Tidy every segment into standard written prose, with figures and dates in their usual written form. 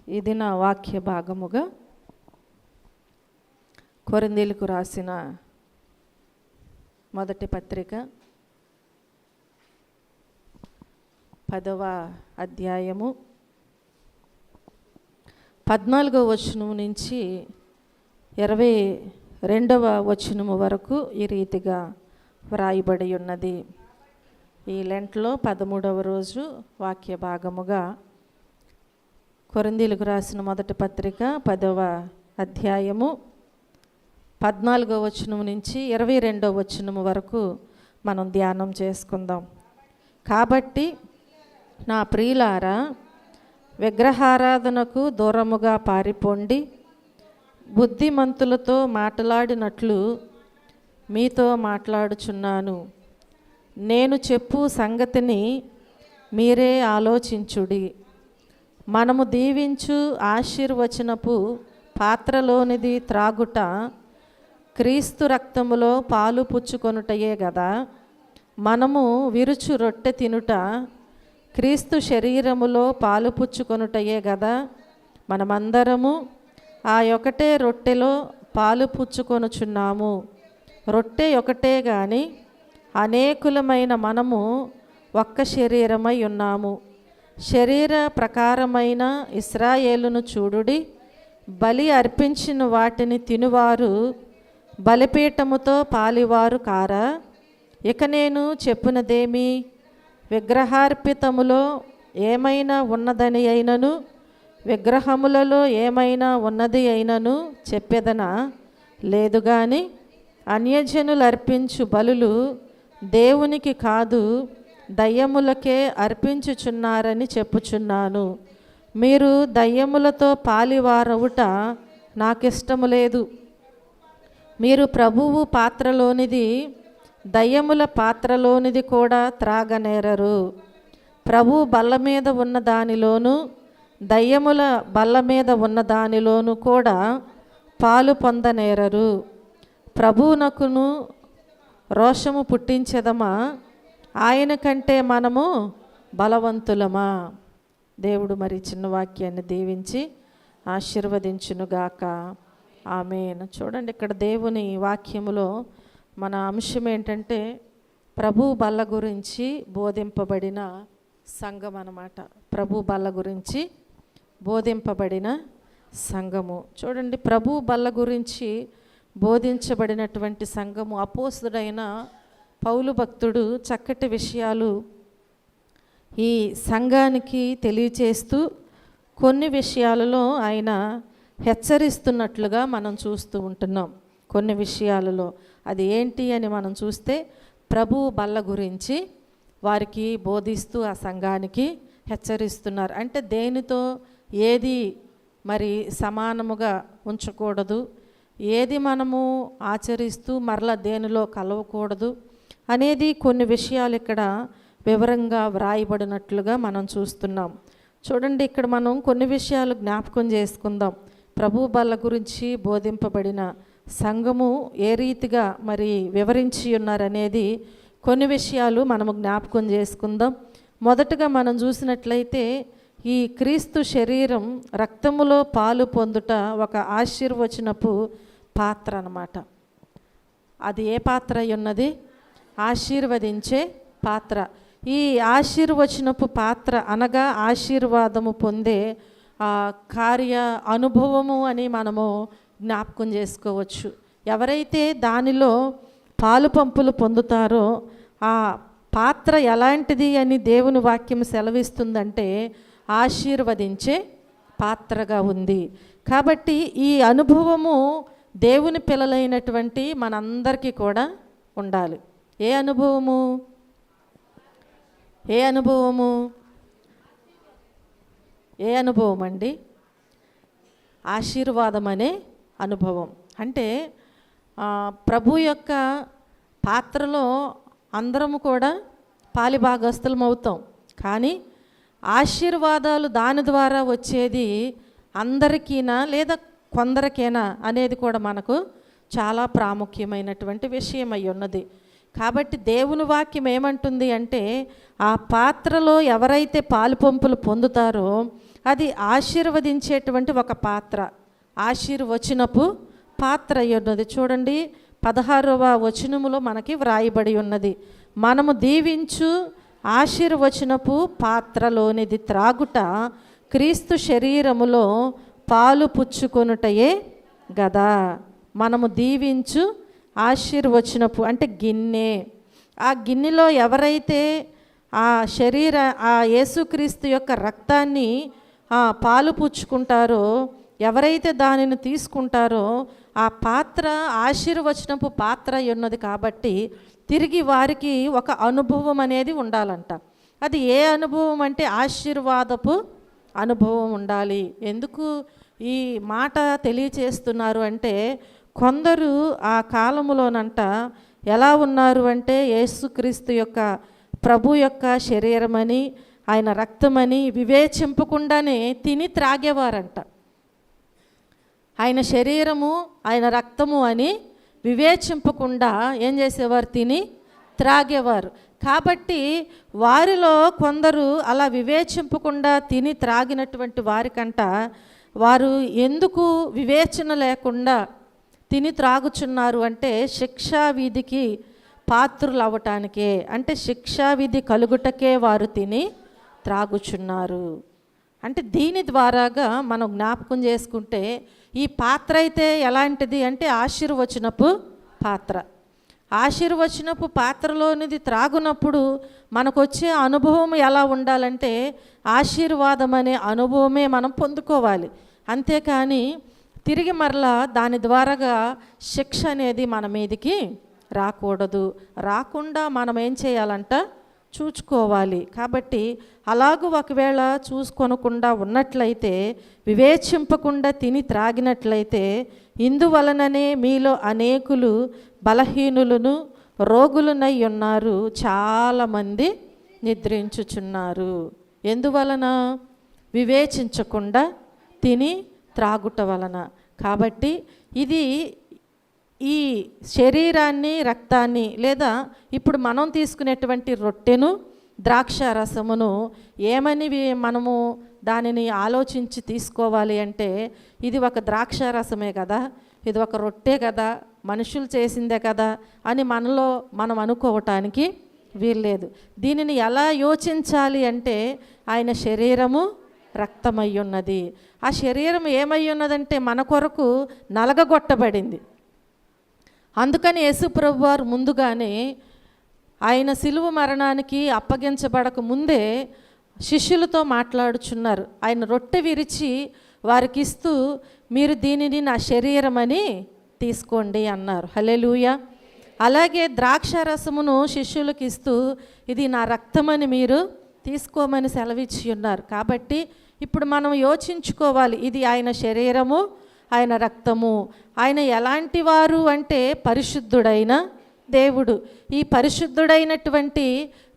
ఇది నా వాక్య భాగముగా కొరింథీయులకు రాసిన మొదటి పత్రిక 10వ అధ్యాయము 14వ వచనం నుంచి 22వ వచనము వరకు ఈ రీతిగా వ్రాయబడి ఉన్నది. ఈ లెంట్లో 13వ రోజు వాక్య భాగముగా కొరింథీయులకు రాసిన మొదటి పత్రిక 10వ అధ్యాయము 14వ వచనం నుంచి 22వ వచనం వరకు మనం ధ్యానం చేసుకుందాం. కాబట్టి నా ప్రియులారా, విగ్రహారాధనకు దూరముగా పారిపోండి. బుద్ధిమంతులతో మాట్లాడినట్లు మీతో మాట్లాడుచున్నాను. నేను చెప్పు సంగతిని మీరే ఆలోచించుడి. మనము దీవించు ఆశీర్వచనపు పాత్రలోనిది త్రాగుట క్రీస్తు రక్తములో పాలు పుచ్చుకొనుటయే గదా. మనము విరుచు రొట్టె తినుట క్రీస్తు శరీరములో పాలు పుచ్చుకొనుటయే గదా. మనమందరము ఆ ఒకటే రొట్టెలో పాలు పుచ్చుకొనుచున్నాము. రొట్టె ఒకటే గాని అనేకులమైన మనము ఒక్క శరీరమై ఉన్నాము. శరీర ప్రకారమైన ఇశ్రాయేలును చూడుడి. బలి అర్పించిన వాటిని తినువారు బలిపీఠముతో పాలివారు కారా? ఇక నేను చెప్పునదేమి? విగ్రహార్పితములో ఏమైనా ఉన్నదని అయినను విగ్రహములలో ఏమైనా ఉన్నది అయినను చెప్పెదనా? లేదు గాని అన్యజనులు అర్పించు బలులు దేవునికి కాదు, దయ్యములకే అర్పించుచున్నారని చెప్పుచున్నాను. మీరు దయ్యములతో పాలివారవుట నాకిష్టము లేదు. మీరు ప్రభువు పాత్రలోనిది దయ్యముల పాత్రలోనిది కూడా త్రాగనేరరు. ప్రభు బల్ల మీద ఉన్న దానిలోను దయ్యముల బల్ల మీద ఉన్న దానిలోను కూడా పాలు పొందనేరరు. ప్రభువునకును రోషము పుట్టించెదమా? ఆయన కంటే మనము బలవంతులమా? దేవుడు మరి చిన్న వాక్యాన్ని దీవించి ఆశీర్వదించునుగాక. ఆమేన్. చూడండి, ఇక్కడ దేవుని వాక్యములో మన అంశం ఏంటంటే ప్రభు బల్ల గురించి బోధింపబడిన సంఘం అన్నమాట. ప్రభు బల్ల గురించి బోధింపబడిన సంఘము. చూడండి, ప్రభు బల్ల గురించి బోధించబడినటువంటి సంఘము. అపోస్తుడైన పౌలు భక్తుడు చక్కటి విషయాలు ఈ సంఘానికి తెలియచేస్తూ కొన్ని విషయాలలో ఆయన హెచ్చరిస్తున్నట్లుగా మనం చూస్తూ ఉంటున్నాం. కొన్ని విషయాలలో అది ఏంటి అని మనం చూస్తే ప్రభు బల్ల గురించి వారికి బోధిస్తూ ఆ సంఘానికి హెచ్చరిస్తున్నారు. అంటే దేనితో ఏది మరి సమానముగా ఉంచకూడదు, ఏది మనము ఆచరిస్తూ మరలా దేనిలో కలవకూడదు అనేది కొన్ని విషయాలు ఇక్కడ వివరంగా వ్రాయబడినట్లుగా మనం చూస్తున్నాం. చూడండి, ఇక్కడ మనం కొన్ని విషయాలు జ్ఞాపకం చేసుకుందాం. ప్రభు బల్ల గురించి బోధింపబడిన సంఘము ఏ రీతిగా మరి వివరించి ఉన్నారనేది కొన్ని విషయాలు మనము జ్ఞాపకం చేసుకుందాం. మొదటగా మనం చూసినట్లయితే ఈ క్రీస్తు శరీరం రక్తములో పాలు పొందుట ఒక ఆశీర్వచనపు పాత్ర అన్నమాట. అది ఏ పాత్ర అయి ఉన్నది? ఆశీర్వదించే పాత్ర. ఈ ఆశీర్వచనపు పాత్ర అనగా ఆశీర్వాదము పొందే కార్య అనుభవము అని మనము జ్ఞాపకం చేసుకోవచ్చు. ఎవరైతే దానిలో పాలు పంపులు పొందుతారో ఆ పాత్ర ఎలాంటిది అని దేవుని వాక్యం సెలవిస్తుందంటే ఆశీర్వదించే పాత్రగా ఉంది. కాబట్టి ఈ అనుభవము దేవుని పిల్లలైనటువంటి మనందరికీ కూడా ఉండాలి. ఏ అనుభవము? ఏ అనుభవము? ఏ అనుభవం అండి? ఆశీర్వాదం అనే అనుభవం. అంటే ప్రభు యొక్క పాత్రలో అందరము కూడా పాలిభాగస్తులం అవుతాం. కానీ ఆశీర్వాదాలు దాని ద్వారా వచ్చేది అందరికీనా లేదా కొందరికేనా అనేది కూడా మనకు చాలా ప్రాముఖ్యమైనటువంటి విషయం అయి ఉన్నది. కాబట్టి దేవుని వాక్యం ఏమంటుంది అంటే ఆ పాత్రలో ఎవరైతే పాలు పంపులు పొందుతారో అది ఆశీర్వదించేటువంటి ఒక పాత్ర, ఆశీర్వచనపు పాత్ర అయి ఉన్నది. చూడండి 16వ వచనములో మనకి వ్రాయబడి ఉన్నది, మనము దీవించు ఆశీర్వచనపు పాత్రలోనిది త్రాగుట క్రీస్తు శరీరములో పాలు పుచ్చుకొనుటయే గదా. మనము దీవించు ఆశీర్వచనపు అంటే గిన్నె, ఆ గిన్నెలో ఎవరైతే ఆ యేసుక్రీస్తు యొక్క రక్తాన్ని పాలు పుచ్చుకుంటారో, ఎవరైతే దానిని తీసుకుంటారో ఆ పాత్ర ఆశీర్వచనపు పాత్ర ఉన్నది. కాబట్టి తిరిగి వారికి ఒక అనుభవం అనేది ఉండాలంట. అది ఏ అనుభవం అంటే ఆశీర్వాదపు అనుభవం ఉండాలి. ఎందుకు ఈ మాట తెలియచేస్తున్నారు అంటే, కొందరు ఆ కాలములోనంట ఎలా ఉన్నారు అంటే, యేసుక్రీస్తు యొక్క ప్రభు యొక్క శరీరమని ఆయన రక్తమని వివేచింపకుండానే తిని త్రాగేవారంట. ఆయన శరీరము ఆయన రక్తము అని వివేచింపకుండా ఏం చేసేవారు, తిని త్రాగేవారు. కాబట్టి వారిలో కొందరు అలా వివేచింపకుండా తిని త్రాగినటువంటి వారికంట, వారు ఎందుకు వివేచన లేకుండా తిని త్రాగుచున్నారు అంటే శిక్షావిధికి పాత్రులు అవ్వటానికే, అంటే శిక్షావిధి కలుగుటకే వారు తిని త్రాగుచున్నారు. అంటే దీని ద్వారాగా మనం జ్ఞాపకం చేసుకుంటే ఈ పాత్ర అయితే ఎలాంటిది అంటే ఆశీర్వచనపు పాత్ర. ఆశీర్వచనపు పాత్రలోనిది త్రాగునప్పుడు మనకు వచ్చే అనుభవం ఎలా ఉండాలంటే ఆశీర్వాదం అనే అనుభవమే మనం పొందుకోవాలి. అంతేకాని తిరిగి మరలా దాని ద్వారాగా శిక్ష అనేది మన మీదికి రాకూడదు. రాకుండా మనం ఏం చేయాలంట, చూసుకోవాలి. కాబట్టి అలాగూ ఒకవేళ చూసుకొనకుండా ఉన్నట్లయితే, వివేచింపకుండా తిని త్రాగినట్లయితే, ఇందువలననే మీలో అనేకులు బలహీనులను రోగులునై ఉన్నారు, చాలామంది నిద్రించుచున్నారు. ఎందువలన? వివేచించకుండా తిని త్రాగుట వలన. కాబట్టి ఇది ఈ శరీరాన్ని రక్తాన్ని లేదా ఇప్పుడు మనం తీసుకునేటువంటి రొట్టెను ద్రాక్ష రసమును ఏమని మనము దానిని ఆలోచించి తీసుకోవాలి అంటే, ఇది ఒక ద్రాక్ష రసమే కదా, ఇది ఒక రొట్టె కదా, మనుషులు చేసిందే కదా అని మనలో మనం అనుకోవటానికి వీల్లేదు. దీనిని ఎలా యోచించాలి అంటే, ఆయన శరీరము రక్తమై ఉన్నది. ఆ శరీరం ఏమై ఉన్నదంటే మన కొరకు నలగగొట్టబడింది. అందుకని యేసుప్రభు వారు ముందుగానే ఆయన సిలువ మరణానికి అప్పగించబడక ముందే శిష్యులతో మాట్లాడుచున్నారు. ఆయన రొట్టె విరిచి వారికి ఇస్తూ, మీరు దీనిని నా శరీరం అని తీసుకోండి అన్నారు. హల్లెలూయా. అలాగే ద్రాక్ష రసమును శిష్యులకు ఇస్తూ, ఇది నా రక్తమని మీరు తీసుకోమని సెలవిచ్చి ఉన్నారు. కాబట్టి ఇప్పుడు మనం యోచించుకోవాలి, ఇది ఆయన శరీరము ఆయన రక్తము. ఆయన ఎలాంటి వారు అంటే పరిశుద్ధుడైన దేవుడు. ఈ పరిశుద్ధుడైనటువంటి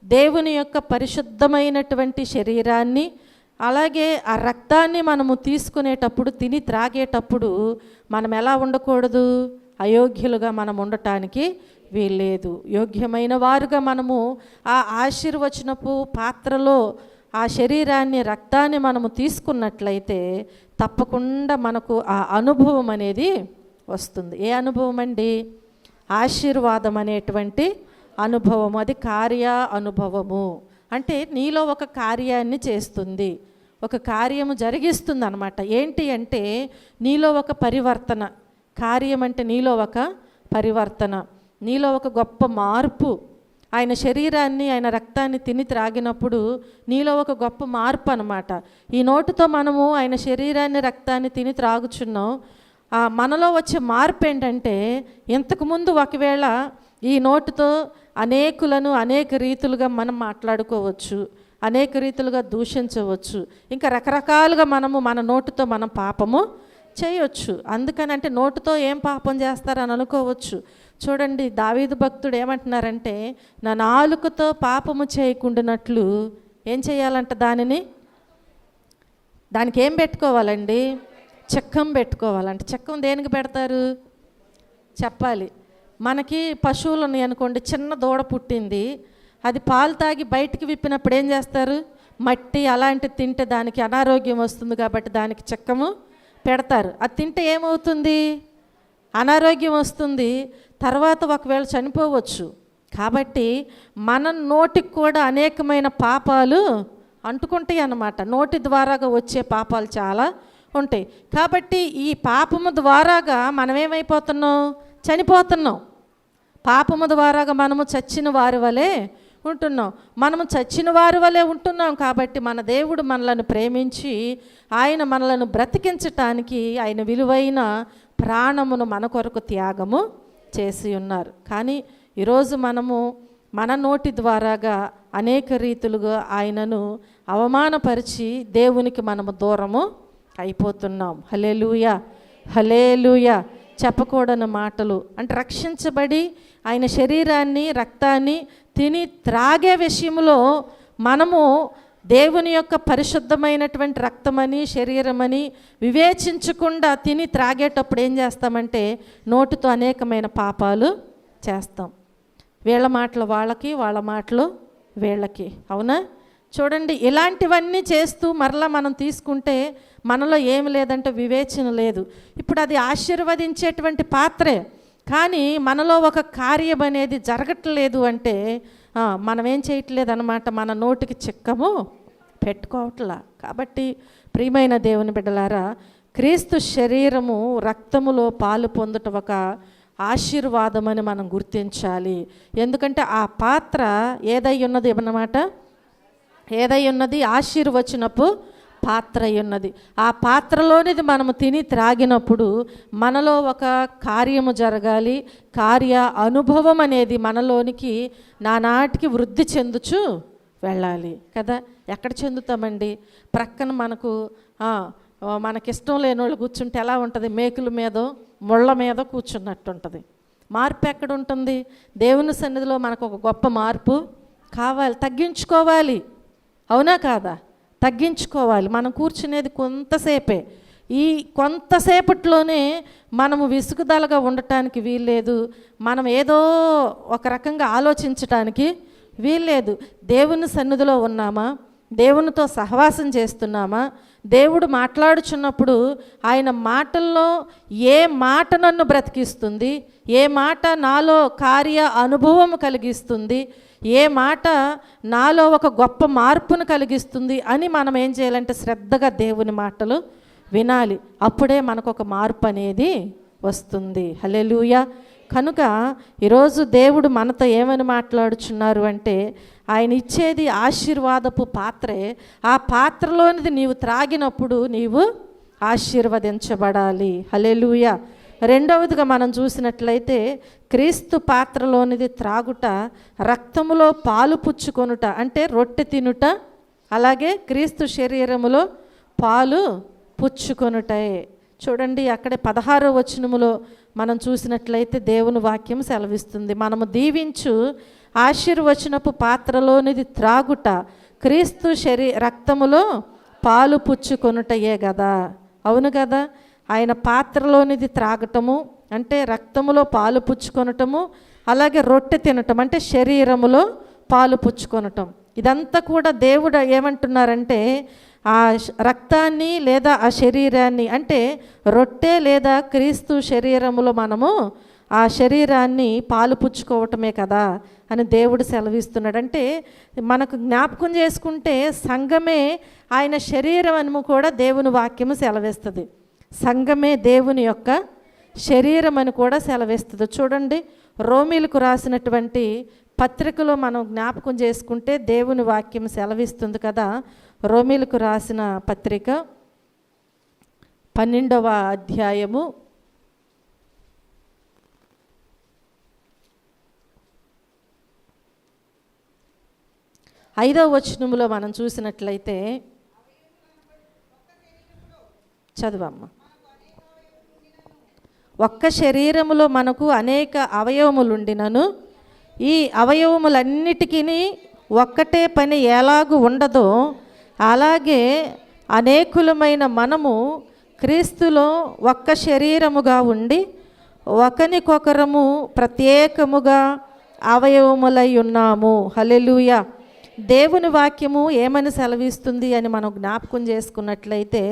దేవుని యొక్క పరిశుద్ధమైనటువంటి శరీరాన్ని అలాగే ఆ రక్తాన్ని మనము తీసుకునేటప్పుడు, తిని త్రాగేటప్పుడు మనం ఎలా ఉండకూడదు, అయోగ్యులుగా మనం ఉండటానికి వీల్లేదు. యోగ్యమైన వారుగా మనము ఆ ఆశీర్వచనపు పాత్రలో ఆ శరీరాన్ని రక్తాన్ని మనము తీసుకున్నట్లయితే తప్పకుండా మనకు ఆ అనుభవం అనేది వస్తుంది. ఏ అనుభవం అండి? ఆశీర్వాదం అనేటువంటి అనుభవం. అది కార్య అనుభవము. అంటే నీలో ఒక కార్యాన్ని చేస్తుంది, ఒక కార్యము జరిగిస్తుంది అన్నమాట. ఏంటి అంటే నీలో ఒక పరివర్తన. కార్యం అంటే నీలో ఒక పరివర్తన, నీలో ఒక గొప్ప మార్పు. ఆయన శరీరాన్ని ఆయన రక్తాన్ని తిని త్రాగినప్పుడు నీలో ఒక గొప్ప మార్పు అన్నమాట. ఈ నోటితో మనము ఆయన శరీరాన్ని రక్తాన్ని తిని త్రాగుచున్నాం. మనలో వచ్చే మార్పు ఏంటంటే, ఇంతకుముందు ఒకవేళ ఈ నోటితో అనేకులను అనేక రీతులుగా మనం మాట్లాడుకోవచ్చు, అనేక రీతులుగా దూషించవచ్చు, ఇంకా రకరకాలుగా మనము మన నోటితో మనం పాపము చేయొచ్చు. అందుకని అంటే నోటితో ఏం పాపం చేస్తారని అనుకోవచ్చు. చూడండి, దావీదు భక్తుడు ఏమంటున్నారంటే, నా నాలుకతో పాపము చేయకుండానట్లు ఏం చేయాలంట, దానికి ఏం పెట్టుకోవాలండి? చెక్కం పెట్టుకోవాలంట. చెక్కం దేనికి పెడతారు చెప్పాలి. మనకి పశువులు ఉన్నాయి అనుకోండి, చిన్న దూడ పుట్టింది, అది పాలు తాగి బయటికి విప్పినప్పుడు ఏం చేస్తారు? మట్టి అలాంటి తింటే దానికి అనారోగ్యం వస్తుంది కాబట్టి దానికి చెక్కము పెడతారు. అది తింటే ఏమవుతుంది? అనారోగ్యం వస్తుంది, తర్వాత ఒకవేళ చనిపోవచ్చు. కాబట్టి మన నోటికి కూడా అనేకమైన పాపాలు అంటుకుంటాయి అన్నమాట. నోటి ద్వారాగా వచ్చే పాపాలు చాలా ఉంటాయి. కాబట్టి ఈ పాపము ద్వారాగా మనం ఏమైపోతున్నాం? చనిపోతున్నాం. పాపము ద్వారాగా మనము చచ్చిన వారి వలె ఉంటున్నాం. మనము చచ్చిన వారి వలె ఉంటున్నాం కాబట్టి మన దేవుడు మనలను ప్రేమించి ఆయన మనలను బ్రతికించటానికి ఆయన విలువైన ప్రాణమును మన కొరకు త్యాగము చేసి ఉన్నారు. కానీ ఈరోజు మనము మన నోటి ద్వారాగా అనేక రీతులుగా ఆయనను అవమానపరిచి దేవునికి మనము దూరము అయిపోతున్నాం. హల్లెలూయా, హల్లెలూయా. చెప్పకూడని మాటలు అంటే రక్షించబడి ఆయన శరీరాన్ని రక్తాన్ని తిని త్రాగే విషయంలో మనము దేవుని యొక్క పరిశుద్ధమైనటువంటి రక్తమని శరీరమని వివేచించకుండా తిని త్రాగేటప్పుడు ఏం చేస్తామంటే నోటితో అనేకమైన పాపాలు చేస్తాం. వీళ్ళ మాటలు వాళ్ళకి, వాళ్ళ మాటలు వీళ్ళకి. అవునా? చూడండి, ఇలాంటివన్నీ చేస్తూ మరలా మనం తీసుకుంటే మనలో ఏమి లేదంటే వివేచన లేదు. ఇప్పుడు అది ఆశీర్వదించేటువంటి పాత్రే, కానీ మనలో ఒక కార్యం అనేది జరగట్లేదు అంటే మనం ఏం చేయట్లేదు అన్నమాట. మన నోటికి చిక్కము పెట్టుకోవట్లా. కాబట్టి ప్రియమైన దేవుని బిడ్డలారా, క్రీస్తు శరీరము రక్తములో పాలు పొందుట ఒక ఆశీర్వాదం అని మనం గుర్తించాలి. ఎందుకంటే ఆ పాత్ర ఏదై ఉన్నది అన్నమాట, ఏదై ఉన్నది ఆశీర్వచనపు పాత్ర ఉన్నది. ఆ పాత్రలోనిది మనము తిని త్రాగినప్పుడు మనలో ఒక కార్యము జరగాలి. కార్య అనుభవం అనేది మనలోనికి నానాటికి వృద్ధి చెందుచు వెళ్ళాలి కదా. ఎక్కడ చెందుతామండి? ప్రక్కన మనకిష్టం లేని వాళ్ళు కూర్చుంటే ఎలా ఉంటుంది? మేకుల మీదో ముళ్ళ మీద కూర్చున్నట్టు ఉంటుంది. మార్పు ఎక్కడ ఉంటుంది? దేవుని సన్నిధిలో మనకు ఒక గొప్ప మార్పు కావాలి, తగ్గించుకోవాలి. అవునా కాదా? తగ్గించుకోవాలి. మనం కూర్చునేది కొంతసేపే. ఈ కొంతసేపట్లోనే మనము విసుగుదలగా ఉండటానికి వీల్లేదు. మనం ఏదో ఒక రకంగా ఆలోచించటానికి వీల్లేదు. దేవుని సన్నిధిలో ఉన్నామా? దేవునితో సహవాసం చేస్తున్నామా? దేవుడు మాట్లాడుచున్నప్పుడు ఆయన మాటల్లో ఏ మాట నన్ను బ్రతికిస్తుంది, ఏ మాట నాలో కార్య అనుభవం కలిగిస్తుంది, ఏ మాట నాలో ఒక గొప్ప మార్పును కలిగిస్తుంది అని మనం ఏం చేయాలంటే శ్రద్ధగా దేవుని మాటలు వినాలి. అప్పుడే మనకు ఒక మార్పు అనేది వస్తుంది. హల్లెలూయా. కనుక ఈరోజు దేవుడు మనతో ఏమని మాట్లాడుచున్నారు అంటే ఆయన ఇచ్చేది ఆశీర్వాదపు పాత్రే. ఆ పాత్రలోనిది నీవు త్రాగినప్పుడు నీవు ఆశీర్వదించబడాలి. హల్లెలూయా. రెండవదిగా మనం చూసినట్లయితే క్రీస్తు పాత్రలోనిది త్రాగుట, రక్తములో పాలు పుచ్చుకొనుట అంటే రొట్టె తినుట, అలాగే క్రీస్తు శరీరములో పాలు పుచ్చుకొనుటయే. చూడండి, అక్కడే 16వ వచనములో మనం చూసినట్లయితే దేవుని వాక్యం సెలవిస్తుంది, మనము దీవించు ఆశీర్వచనపు పాత్రలోనిది త్రాగుట క్రీస్తు రక్తములో పాలు పుచ్చుకొనుటయే కదా. అవును కదా. ఆయన పాత్రలోనిది త్రాగటము అంటే రక్తములో పాలు పుచ్చుకొనటము, అలాగే రొట్టె తినటం అంటే శరీరములో పాలు పుచ్చుకొనటం. ఇదంతా కూడా దేవుడు ఏమంటున్నారంటే ఆ రక్తాన్ని లేదా ఆ శరీరాన్ని అంటే రొట్టె లేదా క్రీస్తు శరీరములో మనము ఆ శరీరాన్ని పాలు పుచ్చుకోవటమే కదా అని దేవుడు సెలవిస్తున్నాడు. అంటే మనకు జ్ఞాపకం చేసుకుంటే సంఘమే ఆయన శరీరం అని కూడా దేవుని వాక్యము సెలవిస్తుంది. సంఘమే దేవుని యొక్క శరీరం అని కూడా సెలవిస్తుంది. చూడండి, రోమీలకు రాసినటువంటి పత్రికలో మనం జ్ఞాపకం చేసుకుంటే దేవుని వాక్యం సెలవిస్తుంది కదా. రోమీలకు రాసిన పత్రిక 12వ అధ్యాయము 5వ వచనములో మనం చూసినట్లయితే, చదువమ్మ. ఒక్క శరీరములో మనకు అనేక అవయవములుండినను ఈ అవయవములన్నిటికీ ఒక్కటే పని ఎలాగూ ఉండదో అలాగే అనేకులమైన మనము క్రీస్తులో ఒక్క శరీరముగా ఉండి ఒకనికొకరము ప్రత్యేకముగా అవయవములై ఉన్నాము. హల్లెలూయా. దేవుని వాక్యము ఏమని సెలవిస్తుంది అని మనం జ్ఞాపకం చేసుకున్నట్లయితే,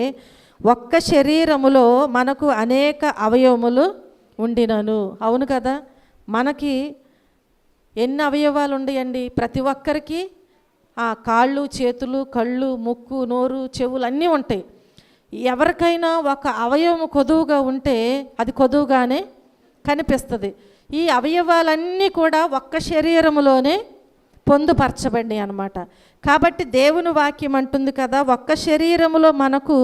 ఒక్క శరీరములో మనకు అనేక అవయవములు ఉండినను. అవును కదా, మనకి ఎన్ని అవయవాలు ఉన్నాయండి? ప్రతి ఒక్కరికి కాళ్ళు, చేతులు, కళ్ళు, ముక్కు, నోరు, చెవులు అన్నీ ఉంటాయి. ఎవరికైనా ఒక అవయవం కొదువుగా ఉంటే అది కొదువుగానే కనిపిస్తుంది. ఈ అవయవాలన్నీ కూడా ఒక్క శరీరములోనే పొందుపరచబడి అన్నమాట. కాబట్టి దేవుని వాక్యం అంటుంది కదా, ఒక్క శరీరములో మనకు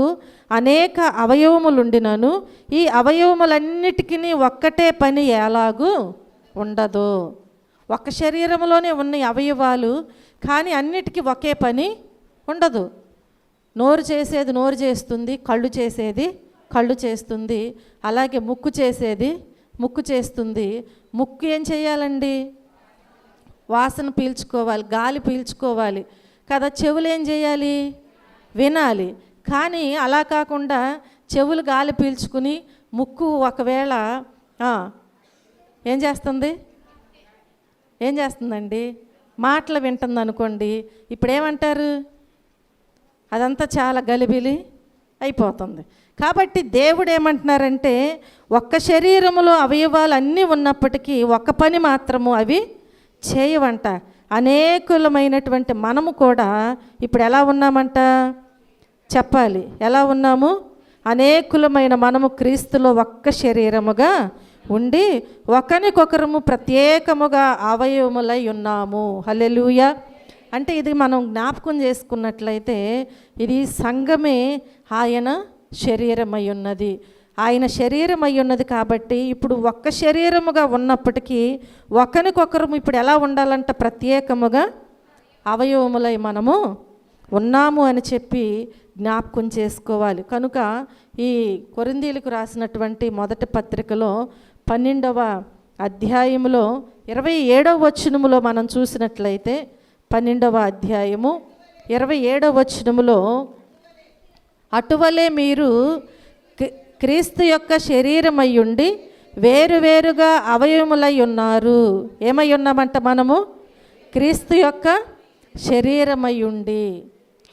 అనేక అవయవములు ఉండినను ఈ అవయవములన్నిటికీ ఒక్కటే పని ఎలాగూ ఉండదు. ఒక్క శరీరంలోనే ఉన్న అవయవాలు, కానీ అన్నిటికీ ఒకే పని ఉండదు. నోరు చేసేది నోరు చేస్తుంది, కళ్ళు చేసేది కళ్ళు చేస్తుంది, అలాగే ముక్కు చేసేది ముక్కు చేస్తుంది. ముక్కు ఏం చేయాలండి? వాసన పీల్చుకోవాలి, గాలి పీల్చుకోవాలి కదా. చెవులు ఏం చేయాలి? వినాలి. కానీ అలా కాకుండా చెవులు గాలి పీల్చుకుని ముక్కు ఒకవేళ ఏం చేస్తుందండి? మాటలు వింటుంది అనుకోండి, ఇప్పుడు ఏమంటారు? అదంతా చాలా గలిబిలి అయిపోతుంది. కాబట్టి దేవుడు ఏమంటున్నారంటే, ఒక్క శరీరములో అవయవాలు అన్నీ ఉన్నప్పటికీ ఒక్క పని మాత్రము అవి చేయవంట. అనేకులమైనటువంటి మనము కూడా ఇప్పుడు ఎలా ఉన్నామంట చెప్పాలి. ఎలా ఉన్నాము? అనేకులమైన మనము క్రీస్తులో ఒక్క శరీరముగా ఉండి ఒకరికొకరము ప్రత్యేకముగా అవయవములై ఉన్నాము. హల్లెలూయా. అంటే ఇది మనం జ్ఞాపకం చేసుకున్నట్లయితే, ఇది సంఘమే ఆయన శరీరమై ఉన్నది. ఆయన శరీరమై ఉన్నది కాబట్టి ఇప్పుడు ఒక్క శరీరముగా ఉన్నప్పటికీ ఒకరికొకరము ఇప్పుడు ఎలా ఉండాలంట? ప్రత్యేకముగా అవయవములై మనము ఉన్నాము అని చెప్పి జ్ఞాపకం చేసుకోవాలి. కనుక ఈ కొరింథీయులకు రాసినటువంటి మొదటి పత్రికలో 12వ అధ్యాయములో 27వ వచనములో మనం చూసినట్లయితే, 12వ అధ్యాయము 27వ వచనములో, అటువలే మీరు క్రీస్తు యొక్క శరీరమై ఉండి వేరువేరుగా అవయవములై ఉన్నారు. ఏమై ఉన్నామంట? మనము క్రీస్తు యొక్క శరీరమై ఉండి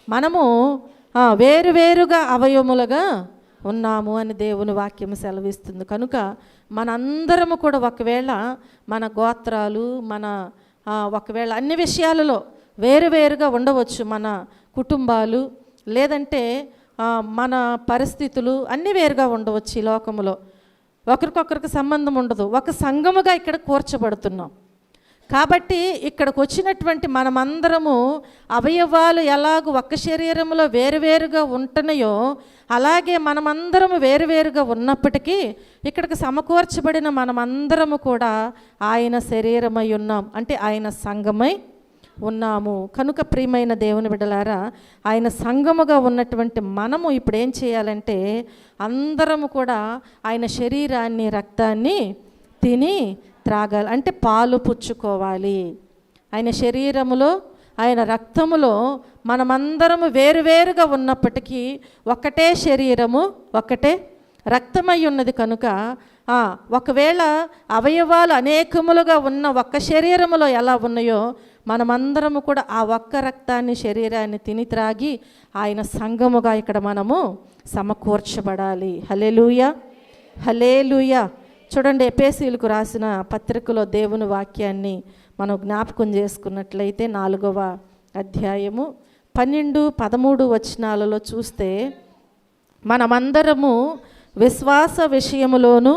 మనము వేరువేరుగా అవయవములుగా ఉన్నాము అని దేవుని వాక్యం సెలవిస్తుంది. కనుక మనందరము కూడా ఒకవేళ మన గోత్రాలు, మన ఒకవేళ అన్ని విషయాలలో వేరువేరుగా ఉండవచ్చు. మన కుటుంబాలు, లేదంటే మన పరిస్థితులు అన్నీ వేరుగా ఉండవచ్చు. ఈ లోకంలో ఒకరికొకరికి సంబంధం ఉండదు. ఒక సంఘముగా ఇక్కడ కూర్చబడుతున్నాం కాబట్టి ఇక్కడికి వచ్చినటువంటి మనమందరము అవయవాలు ఎలాగో ఒక్క శరీరంలో వేరువేరుగా ఉంటున్నాయో అలాగే మనమందరము వేరువేరుగా ఉన్నప్పటికీ ఇక్కడికి సమకూర్చబడిన మనమందరము కూడా ఆయన శరీరమై ఉన్నాం, అంటే ఆయన సంఘమై ఉన్నాము. కనుక ప్రియమైన దేవుని బిడ్డలారా, ఆయన సంఘముగా ఉన్నటువంటి మనము ఇప్పుడు ఏం చేయాలంటే అందరము కూడా ఆయన శరీరాన్ని, రక్తాన్ని తిని త్రాగాలి. అంటే పాలు పుచ్చుకోవాలి. ఆయన శరీరములో, ఆయన రక్తములో మనమందరము వేరువేరుగా ఉన్నప్పటికీ ఒకటే శరీరము, ఒకటే రక్తమై ఉన్నది. కనుక ఒకవేళ అవయవాలు అనేకములుగా ఉన్న ఒక్క శరీరములో ఎలా ఉన్నాయో మనమందరము కూడా ఆ ఒక్క రక్తాన్ని, శరీరాన్ని తిని త్రాగి ఆయన సంఘముగా ఇక్కడ మనము సమకూర్చబడాలి. హల్లెలూయా, హల్లెలూయా. చూడండి, ఎఫెసీయులకు రాసిన పత్రికలో దేవుని వాక్యాన్ని మనం జ్ఞాపకం చేసుకున్నట్లయితే 4వ అధ్యాయము 12, 13 వచనాలలో చూస్తే, మనమందరము విశ్వాస విషయములోను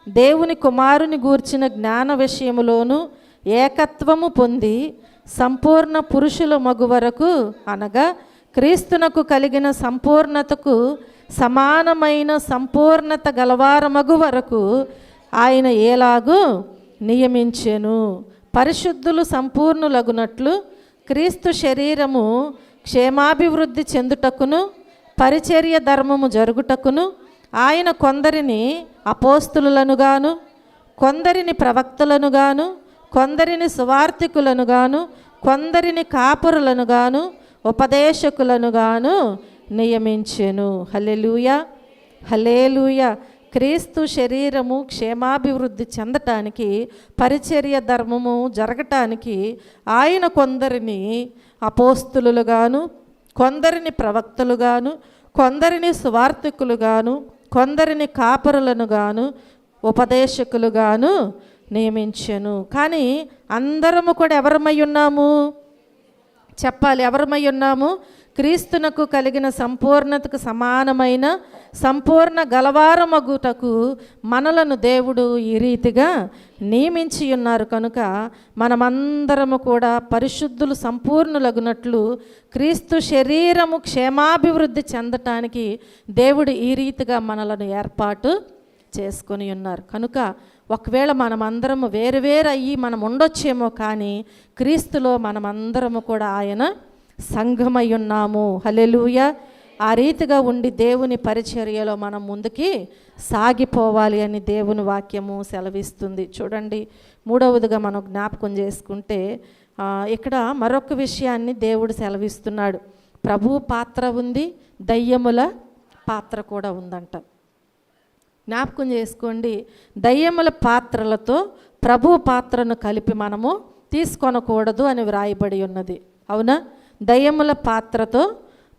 దేవుని కుమారుని గూర్చిన జ్ఞాన విషయములోను ఏకత్వము పొంది సంపూర్ణ పురుషుల మగు వరకు, అనగా క్రీస్తునకు కలిగిన సంపూర్ణతకు సమానమైన సంపూర్ణత గలవారమగు వరకు ఆయన ఎలాగూ నియమించెను. పరిశుద్ధులు సంపూర్ణులగునట్లు క్రీస్తు శరీరము క్షేమాభివృద్ధి చెందుటకును పరిచర్య ధర్మము జరుగుటకును ఆయన కొందరిని అపోస్తులులను గాను, కొందరిని ప్రవక్తలను గాను, కొందరిని సువార్తికులను గాను, కొందరిని కాపురులను గాను, ఉపదేశకులను గాను నియమించెను. హల్లెలూయా, హల్లెలూయా. క్రీస్తు శరీరము క్షేమాభివృద్ధి చెందటానికి, పరిచర్య ధర్మము జరగటానికి ఆయన కొందరిని అపోస్తులుగాను, కొందరిని ప్రవక్తలుగాను, కొందరిని సువార్తికులుగాను, కొందరిని కాపరులను గాను, ఉపదేశకులుగాను నియమించెను. కానీ అందరము కూడా ఎవరమై ఉన్నాము చెప్పాలి? ఎవరమై ఉన్నాము? క్రీస్తునకు కలిగిన సంపూర్ణతకు సమానమైన సంపూర్ణ గలవారమగుటకు మనలను దేవుడు ఈ రీతిగా నియమించి ఉన్నారు. కనుక మనమందరము కూడా పరిశుద్ధులు సంపూర్ణులగునట్లు క్రీస్తు శరీరము క్షేమాభివృద్ధి చెందటానికి దేవుడు ఈ రీతిగా మనలను ఏర్పాటు చేసుకొని ఉన్నారు. కనుక ఒకవేళ మనమందరము వేరు వేరు అయ్యి మనం ఉండొచ్చేమో, కానీ క్రీస్తులో మనమందరము కూడా ఆయన సంఘమై ఉన్నాము. హల్లెలూయా. ఆ రీతిగా ఉండి దేవుని పరిచర్యలో మనం ముందుకి సాగిపోవాలి అని దేవుని వాక్యము సెలవిస్తుంది. చూడండి, మూడవదిగా మనం జ్ఞాపకం చేసుకుంటే ఇక్కడ మరొక విషయాన్ని దేవుడు సెలవిస్తున్నాడు. ప్రభు పాత్ర ఉంది, దయ్యముల పాత్ర కూడా ఉందంట. జ్ఞాపకం చేసుకోండి, దయ్యముల పాత్రలతో ప్రభు పాత్రను కలిపి మనము తీసుకొనకూడదు అని వ్రాయబడి ఉన్నది. అవునా? దయ్యముల పాత్రతో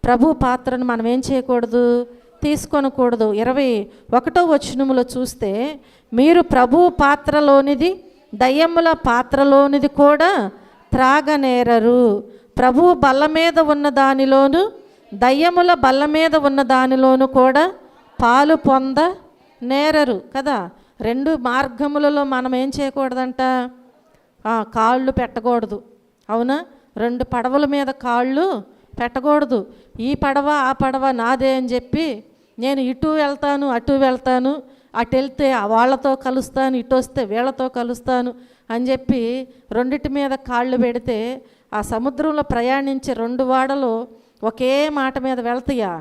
ప్రభు పాత్రను మనం ఏం చేయకూడదు? తీసుకొనకూడదు. 21వ వచనములో చూస్తే, మీరు ప్రభు పాత్రలోనిది దయ్యముల పాత్రలోనిది కూడా త్రాగనేరరు. ప్రభు బల్ల మీద ఉన్న దానిలోను దయ్యముల బల్ల మీద ఉన్న దానిలోను కూడా పాలు పొంద నేరరు కదా. రెండు మార్గములలో మనం ఏం చేయకూడదంట? కాళ్ళు పెట్టకూడదు. అవునా? రెండు పడవల మీద కాళ్ళు పెట్టకూడదు. ఈ పడవ ఆ పడవ నాదే అని చెప్పి నేను ఇటు వెళ్తాను అటు వెళ్తాను, అటు వెళ్తే వాళ్ళతో కలుస్తాను, ఇటు వస్తే వీళ్ళతో కలుస్తాను అని చెప్పి రెండిటి మీద కాళ్ళు పెడితే ఆ సముద్రంలో ప్రయాణించే రెండు వాడలు ఒకే మాట మీద వెళ్తాయా?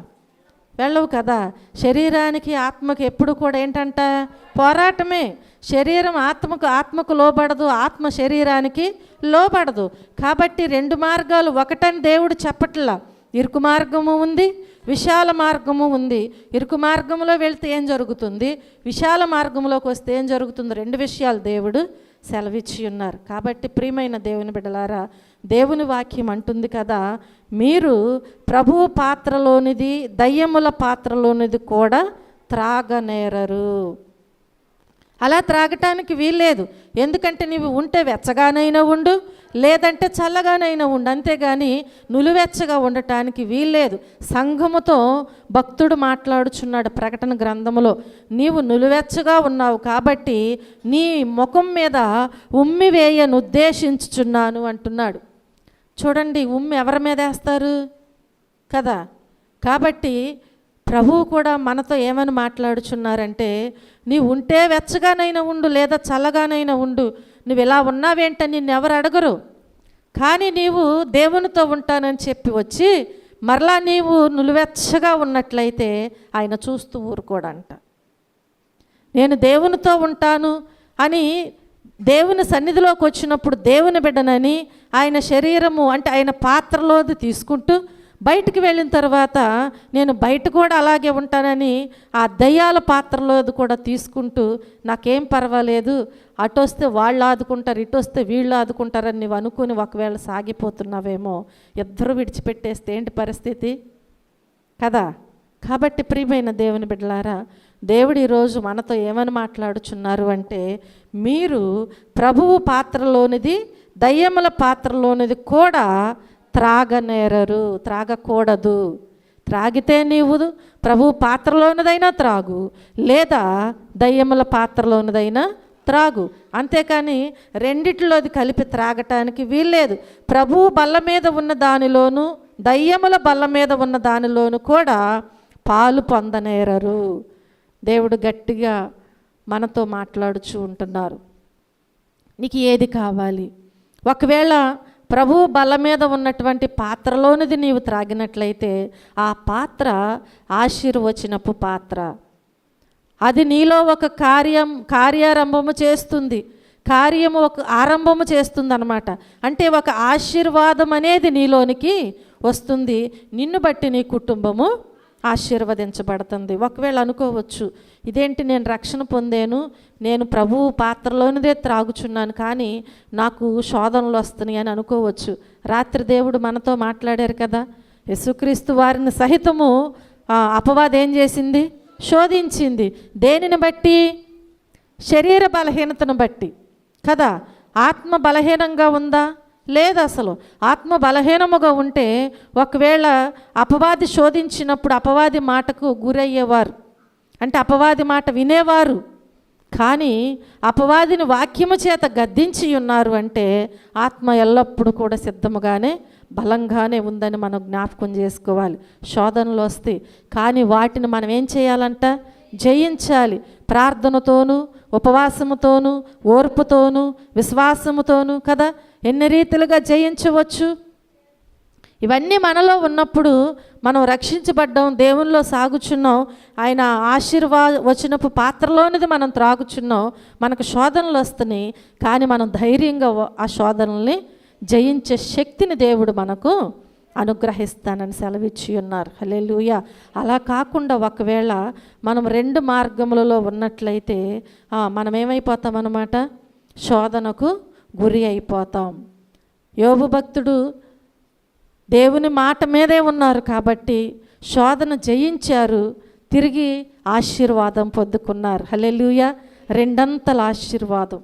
వెళ్ళవు కదా. శరీరానికి ఆత్మకు ఎప్పుడు కూడా ఏంటంట? పోరాటమే. శరీరం ఆత్మకు లోబడదు, ఆత్మ శరీరానికి లోబడదు. కాబట్టి రెండు మార్గాలు ఒకటని దేవుడు చెప్పట్లా. ఇరుకు మార్గము ఉంది, విశాల మార్గము ఉంది. ఇరుకు మార్గంలో వెళ్తే ఏం జరుగుతుంది, విశాల మార్గంలోకి వస్తే ఏం జరుగుతుంది? రెండు విషయాలు దేవుడు సెలవిచ్చి ఉన్నారు. కాబట్టి ప్రియమైన దేవుని బిడ్డలారా, దేవుని వాక్యం అంటుంది కదా, మీరు ప్రభువు పాత్రలోనిది దయ్యముల పాత్రలోనిది కూడా త్రాగనేరరు. అలా త్రాగటానికి వీల్లేదు. ఎందుకంటే నీవు ఉంటే వెచ్చగానైనా ఉండు, లేదంటే చల్లగానైనా ఉండు, అంతేగాని నులివెచ్చగా ఉండటానికి వీల్లేదు. సంఘముతో భక్తుడు మాట్లాడుచున్నాడు ప్రకటన గ్రంథములో, నీవు నులివెచ్చగా ఉన్నావు కాబట్టి నీ ముఖం మీద ఉమ్మి వేయను ఉద్దేశించుచున్నాను అంటున్నాడు. చూడండి, ఉమ్మి ఎవరి మీద వేస్తారు కదా. కాబట్టి ప్రభువు కూడా మనతో ఏమని మాట్లాడుచున్నారంటే, నీవు ఉంటే వెచ్చగానైనా ఉండు, లేదా చల్లగానైనా ఉండు, నువ్వు ఇలా ఉన్నావేంటని నిన్ను ఎవరు అడగరు. కానీ నీవు దేవునితో ఉంటానని చెప్పి వచ్చి మరలా నీవు నులివెచ్చగా ఉన్నట్లయితే ఆయన చూస్తూ ఊరుకోడంట. నేను దేవునితో ఉంటాను అని దేవుని సన్నిధిలోకి వచ్చినప్పుడు దేవుని బిడ్డనని ఆయన శరీరము అంటే ఆయన పాత్రలోది తీసుకుంటూ బయటికి వెళ్ళిన తర్వాత నేను బయట కూడా అలాగే ఉంటానని ఆ దయ్యాల పాత్రలోది కూడా తీసుకుంటూ నాకేం పర్వాలేదు, అటు వస్తే వాళ్ళు ఆదుకుంటారు, ఇటు వస్తే వీళ్ళు ఆదుకుంటారని నువ్వు అనుకుని ఒకవేళ సాగిపోతున్నావేమో, ఇద్దరు విడిచిపెట్టేస్తే ఏంటి పరిస్థితి కదా. కాబట్టి ప్రియమైన దేవుని బిడ్డలారా, దేవుడు ఈరోజు మనతో ఏమని మాట్లాడుచున్నారు అంటే, మీరు ప్రభువు పాత్రలోనిది దయ్యముల పాత్రలోనిది కూడా త్రాగనేరరు, త్రాగకూడదు. త్రాగితే నీవు ప్రభు పాత్రలోనిదైనా త్రాగు, లేదా దయ్యముల పాత్రలోనిదైనా త్రాగు, అంతేకాని రెండిట్లోది కలిపి త్రాగటానికి వీల్లేదు. ప్రభు బల్ల మీద ఉన్న దానిలోను దయ్యముల బల్ల మీద ఉన్న దానిలోను కూడా పాలు పొందనేరరు. దేవుడు గట్టిగా మనతో మాట్లాడుచూ ఉంటున్నారు. నీకు ఏది కావాలి? ఒకవేళ ప్రభు బల్ల మీద ఉన్నటువంటి పాత్రలోనిది నీవు త్రాగినట్లయితే ఆ పాత్ర ఆశీర్వచనపు పాత్ర. అది నీలో ఒక కార్యారంభము చేస్తుంది, కార్యము ఒక ఆరంభము చేస్తుంది అన్నమాట. అంటే ఒక ఆశీర్వాదం అనేది నీలోనికి వస్తుంది. నిన్ను బట్టి నీ కుటుంబము ఆశీర్వదించబడుతుంది. ఒకవేళ అనుకోవచ్చు, ఇదేంటి నేను రక్షణ పొందాను, నేను ప్రభువు పాత్రలోనిదే త్రాగుచున్నాను, కానీ నాకు శోధనలు వస్తున్నాయి అని అనుకోవచ్చు. రాత్రి దేవుడు మనతో మాట్లాడారు కదా, యేసుక్రీస్తు వారిని సహితము అపవాది ఏం చేసింది? శోధించింది. దేనిని బట్టి? శరీర బలహీనతను బట్టి కదా. ఆత్మ బలహీనంగా ఉందా? లేదు. అసలు ఆత్మ బలహీనముగా ఉంటే ఒకవేళ అపవాది శోధించినప్పుడు అపవాది మాటకు గురయ్యేవారు, అంటే అపవాది మాట వినేవారు. కానీ అపవాదిని వాక్యము చేత గద్దించి ఉన్నారు అంటే ఆత్మ ఎల్లప్పుడూ కూడా సిద్ధముగానే బలంగానే ఉందని మనం జ్ఞాపకం చేసుకోవాలి. శోధనలు వస్తాయి, కానీ వాటిని మనం ఏం చేయాలంట? జయించాలి. ప్రార్థనతోనూ, ఉపవాసముతోనూ, ఓర్పుతోనూ, విశ్వాసముతోనూ కదా. ఎన్ని రీతిలుగా జయించవచ్చు? ఇవన్నీ మనలో ఉన్నప్పుడు మనం రక్షించబడ్డాం, దేవునిలో సాగుచున్నాం, ఆయన ఆశీర్వచనపు పాత్రలోనిది మనం త్రాగుచున్నాం. మనకు శోధనలు వస్తున్నాయి, కానీ మనం ధైర్యంగా ఆ శోధనల్ని జయించే శక్తిని దేవుడు మనకు అనుగ్రహిస్తానని సెలవిచ్చి ఉన్నారు. హల్లెలూయా. అలా కాకుండా ఒకవేళ మనం 2 మార్గములలో ఉన్నట్లయితే మనం ఏమైపోతాం అన్నమాట? శోధనకు గురి అయిపోతాం. యోబు భక్తుడు దేవుని మాట మీదే ఉన్నారు కాబట్టి శోధన జయించారు, తిరిగి ఆశీర్వాదం పొందుకున్నారు. హల్లెలూయా. 2 ఆశీర్వాదం.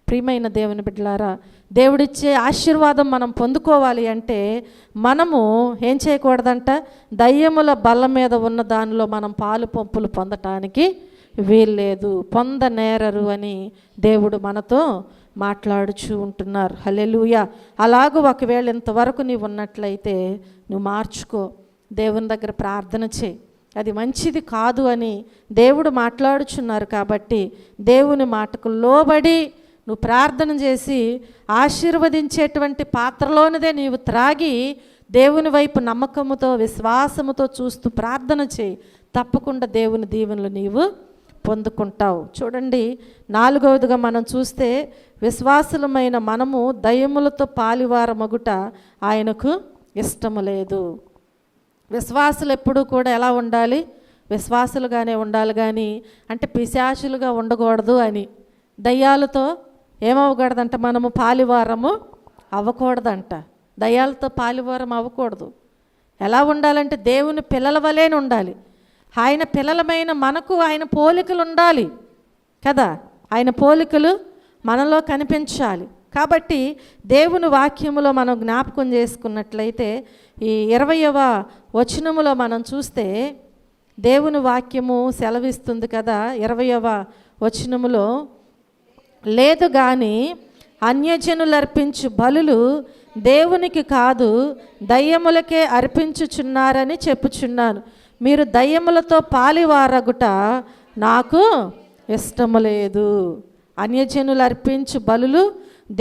ప్రియమైన దేవుని బిడ్డలారా, దేవుడిచ్చే ఆశీర్వాదం మనం పొందుకోవాలి అంటే మనము ఏం చేయకూడదంట? దయ్యముల బల్ల మీద ఉన్న దానిలో మనం పాలు పంపులు పొందటానికి వీల్లేదు, పొందనేరరు అని దేవుడు మనతో మాట్లాడుచూ ఉంటున్నారు. హల్లెలూయా. అలాగూ ఒకవేళ ఇంతవరకు నీవు ఉన్నట్లయితే నువ్వు మార్చుకో, దేవుని దగ్గర ప్రార్థన చేయి. అది మంచిది కాదు అని దేవుడు మాట్లాడుచున్నారు కాబట్టి దేవుని మాటకు లోబడి నువ్వు ప్రార్థన చేసి ఆశీర్వదించేటువంటి పాత్రలోనిదే నీవు త్రాగి దేవుని వైపు నమ్మకముతో, విశ్వాసముతో చూస్తూ ప్రార్థన చేయి. తప్పకుండా దేవుని దీవెనలు నీవు పొందుకుంటావు. చూడండి, 4వదిగా మనం చూస్తే, విశ్వాసులమైన మనము దయ్యములతో పాలివారమగుట ఆయనకు ఇష్టము లేదు. విశ్వాసులు ఎప్పుడూ కూడా ఎలా ఉండాలి? విశ్వాసులుగానే ఉండాలి, కానీ అంటే పిశాచులుగా ఉండకూడదు అని. దయ్యాలతో ఏమవ్వకూడదంట? మనము పాలివారము అవ్వకూడదంట. దయ్యాలతో పాలివారం అవ్వకూడదు. ఎలా ఉండాలంటే దేవుని పిల్లల వలెనే ఉండాలి. ఆయన పిల్లలమైన మనకు ఆయన పోలికలు ఉండాలి కదా. ఆయన పోలికలు మనలో కనిపించాలి. కాబట్టి దేవుని వాక్యములో మనం జ్ఞాపకం చేసుకున్నట్లయితే ఈ 20వ వచనములో మనం చూస్తే దేవుని వాక్యము సెలవిస్తుంది కదా. 20వ వచనములో, లేదు కానీ అన్యజనులు అర్పించు బలులు దేవునికి కాదు, దయ్యములకే అర్పించుచున్నారని చెప్పుచున్నాను. మీరు దయ్యములతో పాలివారగుట నాకు ఇష్టము లేదు. అన్యజనులు అర్పించు బలులు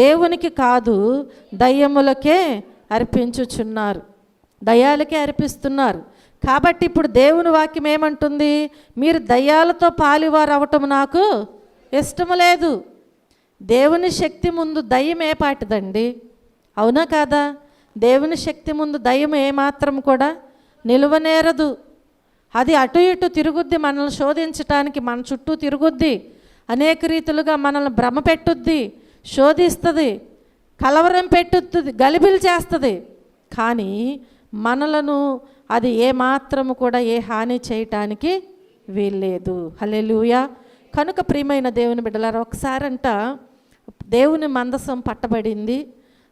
దేవునికి కాదు, దయ్యములకే అర్పించుచున్నారు. దయ్యాలకే అర్పిస్తున్నారు. కాబట్టి ఇప్పుడు దేవుని వాక్యం ఏమంటుంది? మీరు దయ్యాలతో పాలివారు అవటం నాకు ఇష్టము లేదు. దేవుని శక్తి ముందు దయ్యం ఏ పాటిదండి? అవునా కాదా? దేవుని శక్తి ముందు దయ్యం ఏమాత్రం కూడా నిలువనేరదు. అది అటు ఇటు తిరుగుద్ది, మనల్ని శోధించటానికి మన చుట్టూ తిరుగుద్ది, అనేక రీతులుగా మనల్ని భ్రమ పెట్టుద్ది, శోధిస్తుంది, కలవరం పెట్టుద్ది, గలిబిలు చేస్తుంది. కానీ మనలను అది ఏమాత్రము కూడా ఏ హాని చేయటానికి వీల్లేదు. హల్లెలూయా. కనుక ప్రియమైన దేవుని బిడ్డలారా, ఒకసారంట దేవుని మందసం పట్టబడింది.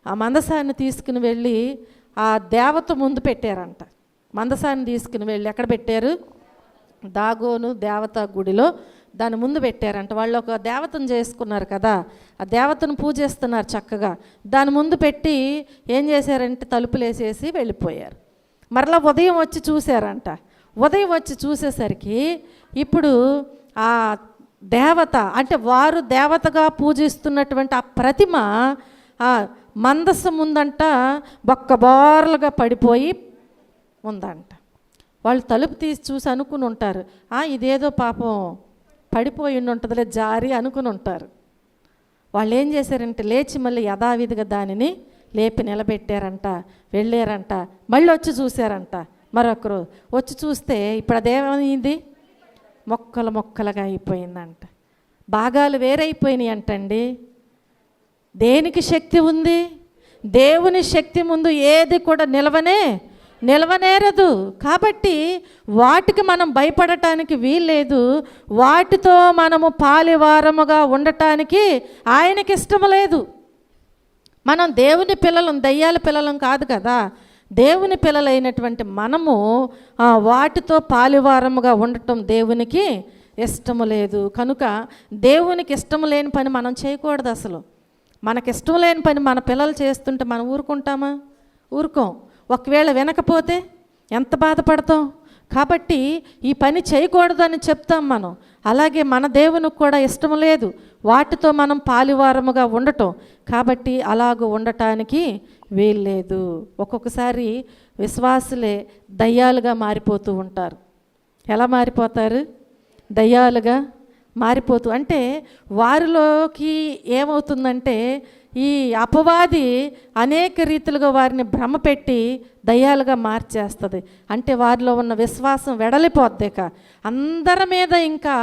ఆ మందసాన్ని తీసుకుని వెళ్ళి ఆ దేవత ముందు పెట్టారంట. మందసాన్ని తీసుకుని వెళ్ళి ఎక్కడ పెట్టారు? దాగోను దేవత గుడిలో దాని ముందు పెట్టారంట. వాళ్ళు ఒక దేవతను చేసుకున్నారు కదా, ఆ దేవతను పూజిస్తున్నారు చక్కగా. దాని ముందు పెట్టి ఏం చేశారంటే తలుపులు వేసేసి వెళ్ళిపోయారు. మరలా ఉదయం వచ్చి చూశారంట. ఉదయం వచ్చి చూసేసరికి ఇప్పుడు ఆ దేవత, అంటే వారు దేవతగా పూజిస్తున్నటువంటి ఆ ప్రతిమ ఆ మందసం ముందంట బొక్కబోర్లుగా పడిపోయి ఉందంట. వాళ్ళు తలుపు తీసి చూసి అనుకుని ఉంటారు, ఇదేదో పాపం పడిపోయి ఉంటుందిలే జారి అనుకుని ఉంటారు. వాళ్ళు ఏం చేశారంటే లేచి మళ్ళీ యథావిధిగా దానిని లేపి నిలబెట్టారంట, వెళ్ళారంట. మళ్ళీ వచ్చి చూశారంట, మరొకరు వచ్చి చూస్తే ఇప్పుడు అదేమైంది, మొక్కలు మొక్కలుగా అయిపోయిందంట, భాగాలు వేరైపోయినాయి అంటండి. దేనికి శక్తి ఉంది? దేవుని శక్తి ముందు ఏది కూడా నిలవనేరదు. కాబట్టి వాటికి మనం భయపడటానికి వీల్లేదు. వాటితో మనము పాలివారముగా ఉండటానికి ఆయనకి ఇష్టం లేదు. మనం దేవుని పిల్లలం, దయ్యాల పిల్లలం కాదు కదా. దేవుని పిల్లలైనటువంటి మనము వాటితో పాలివారముగా ఉండటం దేవునికి ఇష్టము లేదు. కనుక దేవునికి ఇష్టం లేని పని మనం చేయకూడదు. అసలు మనకిష్టం లేని పని మన పిల్లలు చేస్తుంటే మనం ఊరుకుంటామా? ఊరుకోం. ఒకవేళ వినకపోతే ఎంత బాధపడతాం. కాబట్టి ఈ పని చేయకూడదు అని చెప్తాం మనం. అలాగే మన దేవునికి కూడా ఇష్టం లేదు వాటితో మనం పాలివారముగా ఉండటం. కాబట్టి అలాగూ ఉండటానికి వీల్లేదు. ఒక్కొక్కసారి విశ్వాసులే దయ్యాలుగా మారిపోతూ ఉంటారు. ఎలా మారిపోతారు? దయ్యాలుగా మారిపోతూ, అంటే వారిలోకి ఏమవుతుందంటే ఈ అపవాది అనేక రీతిలుగా వారిని భ్రమపెట్టి దయ్యాలుగా మార్చేస్తుంది. అంటే వారిలో ఉన్న విశ్వాసం వెడలిపోద్దేక అందరి మీద. ఇంకా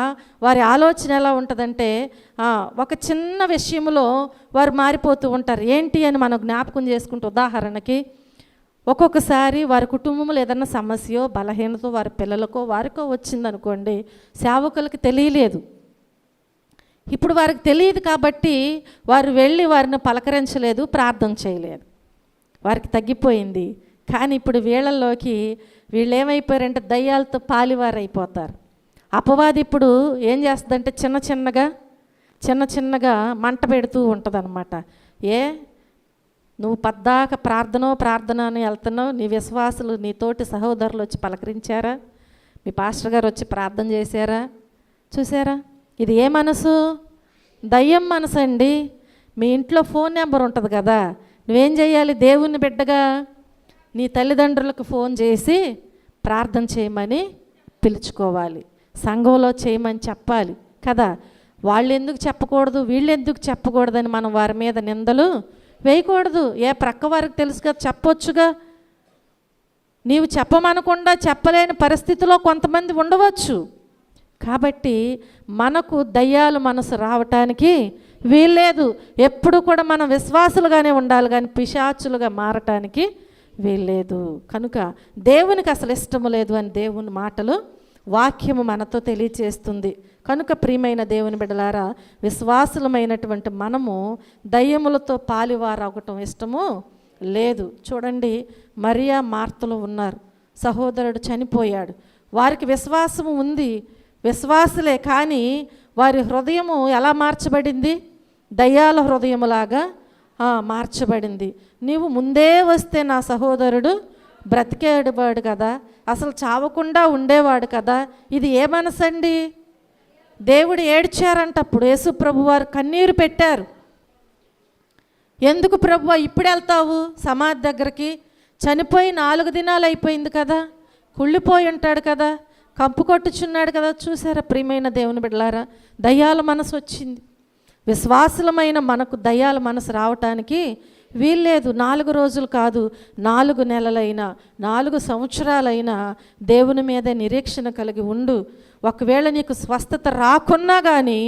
వారి ఆలోచన ఎలా ఉంటుందంటే ఒక చిన్న విషయంలో వారు మారిపోతూ ఉంటారు. ఏంటి అని మనం జ్ఞాపకం చేసుకుంటూ, ఉదాహరణకి ఒక్కొక్కసారి వారి కుటుంబంలో ఏదన్నా సమస్యో బలహీనతో వారి పిల్లలకో వారికో వచ్చిందనుకోండి, సేవకులకి తెలియలేదు. ఇప్పుడు వారికి తెలియదు కాబట్టి వారు వెళ్ళి వారిని పలకరించలేదు, ప్రార్థన చేయలేదు, వారికి తగ్గిపోయింది. కానీ ఇప్పుడు వీళ్ళల్లోకి వీళ్ళు ఏమైపోయారంటే దయ్యాలతో పాలివారు అయిపోతారు. అపవాది ఇప్పుడు ఏం చేస్తుందంటే చిన్న చిన్నగా మంట పెడుతూ ఉంటుంది అనమాట. నువ్వు పద్దాక ప్రార్థన అని వెళ్తున్నావు, నీ విశ్వాసులు నీ తోటి సహోదరులు వచ్చి పలకరించారా? మీ పాస్టర్ గారు వచ్చి ప్రార్థన చేశారా? చూసారా? ఇది ఏ మనసు? దయ్యం మనసు అండి. మీ ఇంట్లో ఫోన్ నెంబర్ ఉంటుంది కదా, నువ్వేం చేయాలి? దేవుని బిడ్డగా నీ తల్లిదండ్రులకు ఫోన్ చేసి ప్రార్థన చేయమని పిలుచుకోవాలి, సంఘంలో చేయమని చెప్పాలి కదా. వాళ్ళు ఎందుకు చెప్పకూడదు, వీళ్ళు ఎందుకు చెప్పకూడదని మనం వారి మీద నిందలు వేయకూడదు. ప్రక్క వారికి తెలుసు కదా, చెప్పొచ్చుగా. నీవు చెప్పమనకుండా చెప్పలేని పరిస్థితిలో కొంతమంది ఉండవచ్చు. కాబట్టి మనకు దయ్యాల మనసు రావటానికి వీల్లేదు. ఎప్పుడు కూడా మనం విశ్వాసులుగానే ఉండాలి కానీ పిశాచులుగా మారటానికి వీల్లేదు. కనుక దేవునికి అసలు ఇష్టము లేదు అని దేవుని మాటలు, వాక్యము మనతో తెలియచేస్తుంది. కనుక ప్రియమైన దేవుని బిడ్డలారా, విశ్వాసులమైనటువంటి మనము దయ్యములతో పాలివారవటం ఇష్టము లేదు. చూడండి, మరియా మార్తలు ఉన్నారు. సహోదరుడు చనిపోయాడు. వారికి విశ్వాసము ఉంది, విశ్వాసులే. కానీ వారి హృదయము ఎలా మార్చబడింది? దయ్యాల హృదయములాగా మార్చబడింది. నీవు ముందే వస్తే నా సహోదరుడు బ్రతికేవాడు కదా, అసలు చావకుండా ఉండేవాడు కదా. ఇది ఏ మనసండి? దేవుడు ఏడ్చారంట. అప్పుడు యేసు ప్రభు వారు కన్నీరు పెట్టారు. ఎందుకు ప్రభువా ఇప్పుడు వెళ్తావు సమాధి దగ్గరికి? చనిపోయి 4 దినాలు అయిపోయింది కదా, కుళ్ళిపోయి ఉంటాడు కదా, కంపు కొట్టుచున్నాడు కదా. చూసారా ప్రియమైన దేవుని బిడ్డలారా, దయ్యాల మనసు వచ్చింది. విశ్వాసులమైన మనకు దయ్యాల మనసు రావటానికి వీల్లేదు. 4 రోజులు కాదు, 4 నెలలైనా 4 సంవత్సరాలైనా దేవుని మీదే నిరీక్షణ కలిగి ఉండు. ఒకవేళ నీకు స్వస్థత రాకున్నా కానీ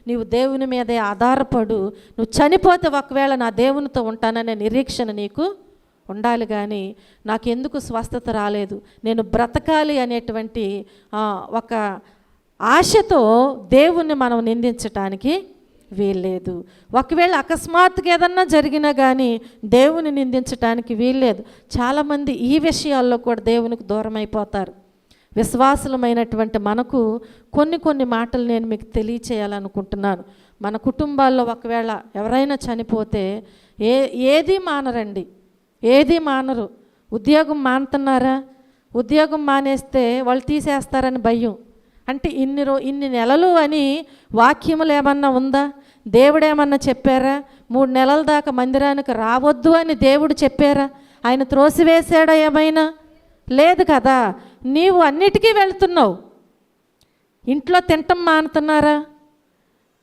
నీవు దేవుని మీదే ఆధారపడు. నువ్వు చనిపోతే ఒకవేళ నా దేవునితో ఉంటాననే నిరీక్షణ నీకు ఉండాలి. కానీ నాకెందుకు స్వస్థత రాలేదు, నేను బ్రతకాలి అనేటువంటి ఒక ఆశతో దేవుణ్ణి మనం నిందించటానికి వీల్లేదు. ఒకవేళ అకస్మాత్తుగా ఏదన్నా జరిగినా కానీ దేవుని నిందించటానికి వీల్లేదు. చాలామంది ఈ విషయాల్లో కూడా దేవునికి దూరం అయిపోతారు. విశ్వాసులమైనటువంటి మనకు కొన్ని మాటలు నేను మీకు తెలియచేయాలనుకుంటున్నాను. మన కుటుంబాల్లో ఒకవేళ ఎవరైనా చనిపోతే ఏది మానరు. ఉద్యోగం మానుతున్నారా? ఉద్యోగం మానేస్తే వాళ్ళు తీసేస్తారని భయం. అంటే ఇన్ని నెలలు అని వాక్యములు ఏమన్నా ఉందా? దేవుడు ఏమన్నా చెప్పారా? 3 నెలల దాకా మందిరానికి రావద్దు అని దేవుడు చెప్పారా? ఆయన త్రోసివేశాడా ఏమైనా? లేదు కదా. నీవు అన్నిటికీ వెళ్తున్నావు. ఇంట్లో తినటం మానుతున్నారా?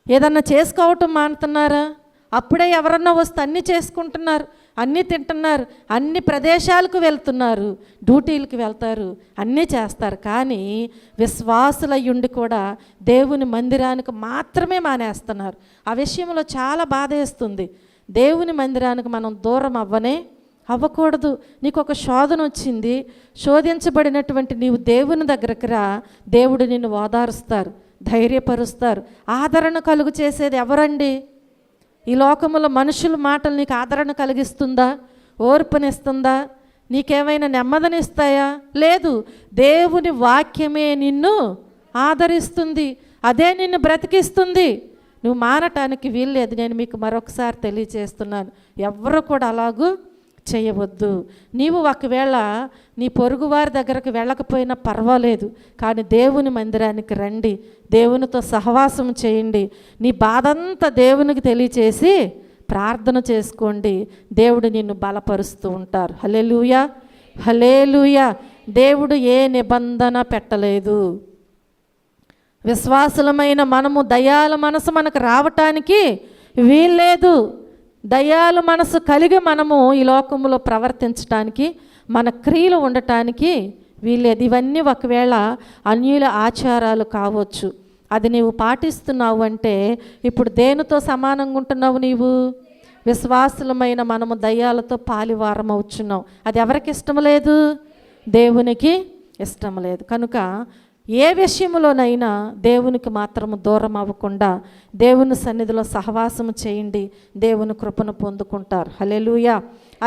ఏదన్నా చేసుకోవటం మానుతున్నారా? అప్పుడే ఎవరన్నా వస్తే అన్నీ చేసుకుంటున్నారు. అన్నీ తింటున్నారు, అన్ని ప్రదేశాలకు వెళ్తున్నారు, డ్యూటీలకు వెళ్తారు, అన్నీ చేస్తారు. కానీ విశ్వాసులయ్యుండి కూడా దేవుని మందిరానికి మాత్రమే మానేస్తున్నారు. ఆ విషయంలో చాలా బాధేస్తుంది. దేవుని మందిరానికి మనం దూరం అవ్వకూడదు. నీకు ఒక శోధన వచ్చింది, శోధించబడినటువంటి నీవు దేవుని దగ్గరకు రా. దేవుడు నిన్ను ఓదారుస్తారు, ధైర్యపరుస్తారు. ఆదరణ కలుగు చేసేది ఎవరండి? ఈ లోకములో మనుషుల మాటలు నీకు ఆదరణ కలిగిస్తుందా? ఓర్పునిస్తుందా? నీకేమైనా నెమ్మదినిస్తాయా? లేదు. దేవుని వాక్యమే నిన్ను ఆదరిస్తుంది, అదే నిన్ను బ్రతికిస్తుంది. నువ్వు మానటానికి వీల్లేదు. నేను మీకు మరొకసారి తెలియజేస్తున్నాను, ఎవరు కూడా అలాగూ చేయవద్దు. నీవు ఒకవేళ నీ పొరుగువారి దగ్గరకు వెళ్ళకపోయినా పర్వాలేదు, కానీ దేవుని మందిరానికి రండి, దేవునితో సహవాసం చేయండి. నీ బాధంతా దేవునికి తెలియచేసి ప్రార్థన చేసుకోండి. దేవుడు నిన్ను బలపరుస్తూ ఉంటారు. హల్లెలూయా, హల్లెలూయా. దేవుడు ఏ నిబంధన పెట్టలేదు. విశ్వాసులమైన మనము దయాల మనసు మనకు రావటానికి వీల్లేదు. దయాలు మనసు కలిగి మనము ఈ లోకంలో ప్రవర్తించటానికి, మన క్రియలు ఉండటానికి వీల్లేదు. ఇవన్నీ ఒకవేళ అన్యుల ఆచారాలు కావచ్చు. అది నీవు పాటిస్తున్నావు అంటే ఇప్పుడు దేనితో సమానంగా ఉంటున్నావు? నీవు విశ్వాసులమైన మనము దయ్యాలతో పాలివారం అవుతున్నావు. అది ఎవరికి ఇష్టం లేదు? దేవునికి ఇష్టం లేదు. కనుక ఏ విషయంలోనైనా దేవునికి మాత్రము దూరం అవ్వకుండా దేవుని సన్నిధిలో సహవాసం చేయండి, దేవుని కృపను పొందుకుంటారు. హల్లెలూయా.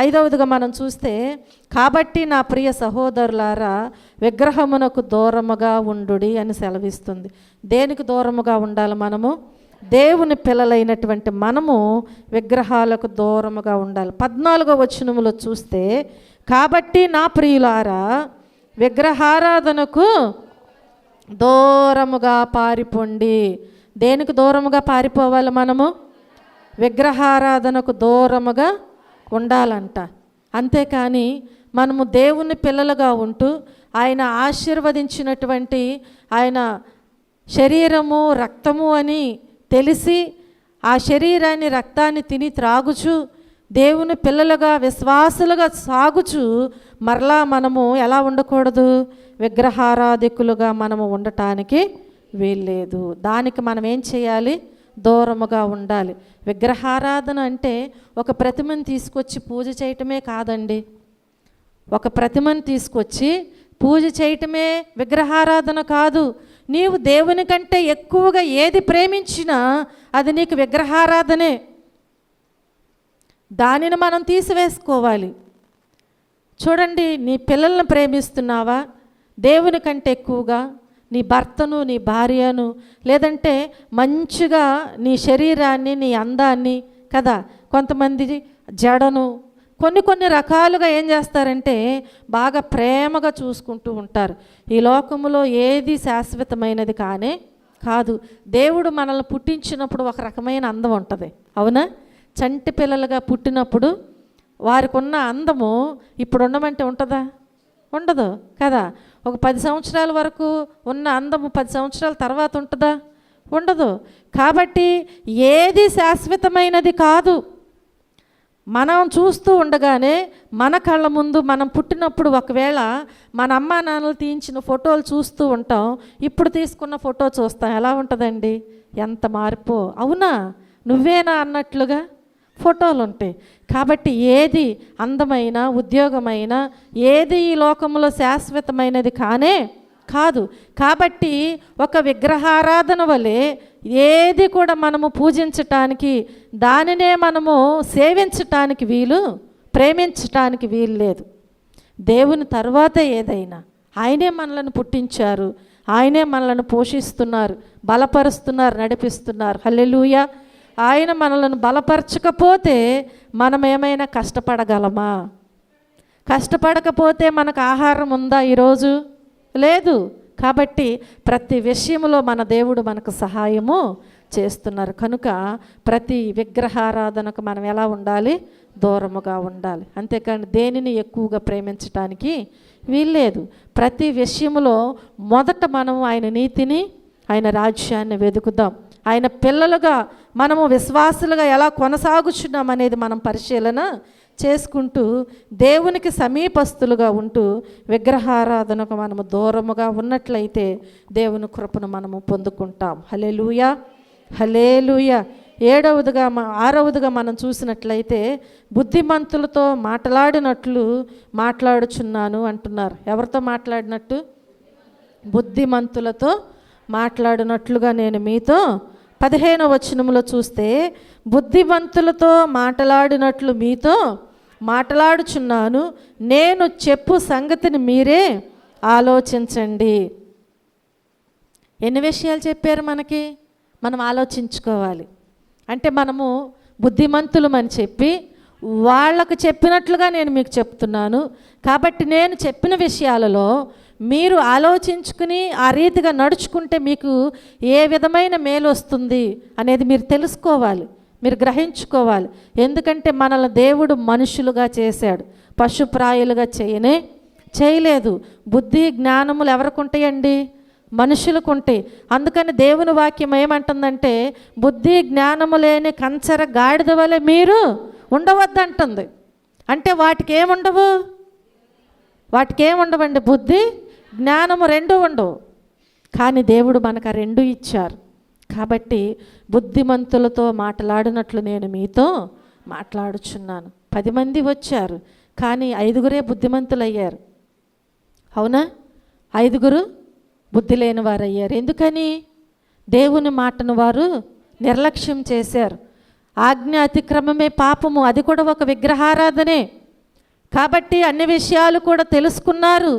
5వదిగా మనం చూస్తే, కాబట్టి నా ప్రియ సహోదరులారా విగ్రహమునకు దూరముగా ఉండుడి అని సెలవిస్తుంది. దేనికి దూరముగా ఉండాలి మనము? దేవుని పిల్లలైనటువంటి మనము విగ్రహాలకు దూరముగా ఉండాలి. 14వ వచనములో చూస్తే, కాబట్టి నా ప్రియులారా విగ్రహారాధనకు దూరముగా పారిపోండి. దేనికి దూరముగా పారిపోవాలి మనము? విగ్రహారాధనకు దూరముగా ఉండాలంట. అంతేకాని మనము దేవుని పిల్లలుగా ఉంటూ ఆయన ఆశీర్వదించినటువంటి ఆయన శరీరము రక్తము అని తెలిసి ఆ శరీరాన్ని రక్తాన్ని తిని త్రాగుచు దేవుని పిల్లలుగా విశ్వాసులుగా సాగుచు మరలా మనము ఎలా ఉండకూడదు? విగ్రహారాధికులుగా మనము ఉండటానికి వీల్లేదు. దానికి మనం ఏం చేయాలి? దూరముగా ఉండాలి. విగ్రహారాధన అంటే ఒక ప్రతిమను తీసుకొచ్చి పూజ చేయటమే కాదండి. ఒక ప్రతిమను తీసుకొచ్చి పూజ చేయటమే విగ్రహారాధన కాదు. నీవు దేవుని కంటే ఎక్కువగా ఏది ప్రేమించినా అది నీకు విగ్రహారాధనే. దానిని మనం తీసివేసుకోవాలి. చూడండి, నీ పిల్లలను ప్రేమిస్తున్నావా దేవుని కంటే ఎక్కువగా? నీ భర్తను, నీ భార్యను, లేదంటే మంచిగా నీ శరీరాన్ని, నీ అందాన్ని కదా, కొంతమంది జడను, కొన్ని రకాలుగా ఏం చేస్తారంటే బాగా ప్రేమగా చూసుకుంటూ ఉంటారు. ఈ లోకములో ఏది శాశ్వతమైనది కాదు. దేవుడు మనల్ని పుట్టించినప్పుడు ఒక రకమైన అందం ఉంటుంది, అవునా? చంటి పిల్లలుగా పుట్టినప్పుడు వారికి ఉన్న అందము ఇప్పుడు ఉండమంటే ఉంటుందా? ఉండదు కదా. ఒక 10 సంవత్సరాల వరకు ఉన్న అందము 10 సంవత్సరాల తర్వాత ఉంటుందా? ఉండదు. కాబట్టి ఏది శాశ్వతమైనది కాదు. మనం చూస్తూ ఉండగానే మన కళ్ళ ముందు మనం పుట్టినప్పుడు ఒకవేళ మన అమ్మా నాన్నలు తీయించిన ఫోటోలు చూస్తూ ఉంటాం, ఇప్పుడు తీసుకున్న ఫోటో చూస్తాం, ఎలా ఉంటుందండి? ఎంత మార్పు, అవునా నువ్వేనా అన్నట్లుగా ఫోటోలు ఉంటాయి. కాబట్టి ఏది అందమైన ఉద్యోగమైన ఏది ఈ లోకంలో శాశ్వతమైనది కాదు. కాబట్టి ఒక విగ్రహారాధన వలె ఏది కూడా మనము పూజించటానికి, దానినే మనము సేవించటానికి ప్రేమించటానికి వీలు లేదు. దేవుని తర్వాత ఏదైనా ఆయనే మనలను పుట్టించారు, ఆయనే మనలను పోషిస్తున్నారు, బలపరుస్తున్నారు, నడిపిస్తున్నారు. హల్లెలూయా. ఆయన మనలను బలపరచకపోతే మనం ఏమైనా కష్టపడగలమా? కష్టపడకపోతే మనకు ఆహారం ఉందా ఈరోజు? లేదు. కాబట్టి ప్రతి విషయంలో మన దేవుడు మనకు సహాయము చేస్తున్నారు. కనుక ప్రతి విగ్రహారాధనకు మనం ఎలా ఉండాలి? దూరముగా ఉండాలి. అంతేకాని దేనిని ఎక్కువగా ప్రేమించటానికి వీల్లేదు. ప్రతి విషయంలో మొదట మనం ఆయన నీతిని, ఆయన రాజ్యాన్ని వెతుకుదాం. ఆయన పిల్లలుగా మనము విశ్వాసులుగా ఎలా కొనసాగుచున్నాం అనేది మనం పరిశీలన చేసుకుంటూ దేవునికి సమీపస్తులుగా ఉంటూ విగ్రహారాధనకు మనము దూరముగా ఉన్నట్లయితే దేవుని కృపను మనము పొందుకుంటాం. హల్లెలూయా, హల్లెలూయా. ఆరవదిగా మనం చూసినట్లయితే బుద్ధిమంతులతో మాట్లాడినట్లు మాట్లాడుచున్నాను అంటున్నారు. ఎవరితో మాట్లాడినట్టు? బుద్ధిమంతులతో మాట్లాడినట్లుగా నేను మీతో 15వ వచనములో చూస్తే బుద్ధిమంతులతో మాట్లాడినట్లు మీతో మాట్లాడుచున్నాను, నేను చెప్పు సంగతిని మీరే ఆలోచించండి. ఎన్ని విషయాలు చెప్పారు మనకి? మనం ఆలోచించుకోవాలి. అంటే మనము బుద్ధిమంతులమని చెప్పి వాళ్ళకు చెప్పినట్లుగా నేను మీకు చెప్తున్నాను కాబట్టి నేను చెప్పిన విషయాలలో మీరు ఆలోచించుకుని ఆ రీతిగా నడుచుకుంటే మీకు ఏ విధమైన మేలు వస్తుంది అనేది మీరు తెలుసుకోవాలి, మీరు గ్రహించుకోవాలి. ఎందుకంటే మనల్ని దేవుడు మనుషులుగా చేశాడు, పశుప్రాయులుగా చేయలేదు. బుద్ధి జ్ఞానములు ఎవరికి ఉంటాయండి? మనుషులకు ఉంటాయి. అందుకని దేవుని వాక్యం ఏమంటుందంటే బుద్ధి జ్ఞానము లేని కంచర గాడిద వలె మీరు ఉండవద్దంటుంది. అంటే వాటికి ఏముండవండి? బుద్ధి జ్ఞానము రెండూ ఉండవు. కానీ దేవుడు మనకు ఆ రెండు ఇచ్చారు. కాబట్టి బుద్ధిమంతులతో మాట్లాడినట్లు నేను మీతో మాట్లాడుచున్నాను. 10 మంది వచ్చారు కానీ 5గురే బుద్ధిమంతులయ్యారు. అవునా? 5గురు బుద్ధి లేని వారు అయ్యారు. ఎందుకని? దేవుని మాటను వారు నిర్లక్ష్యం చేశారు. ఆజ్ఞ అతిక్రమమే పాపము, అది కూడా ఒక విగ్రహారాధనే. కాబట్టి అన్ని విషయాలు కూడా తెలుసుకున్నారు,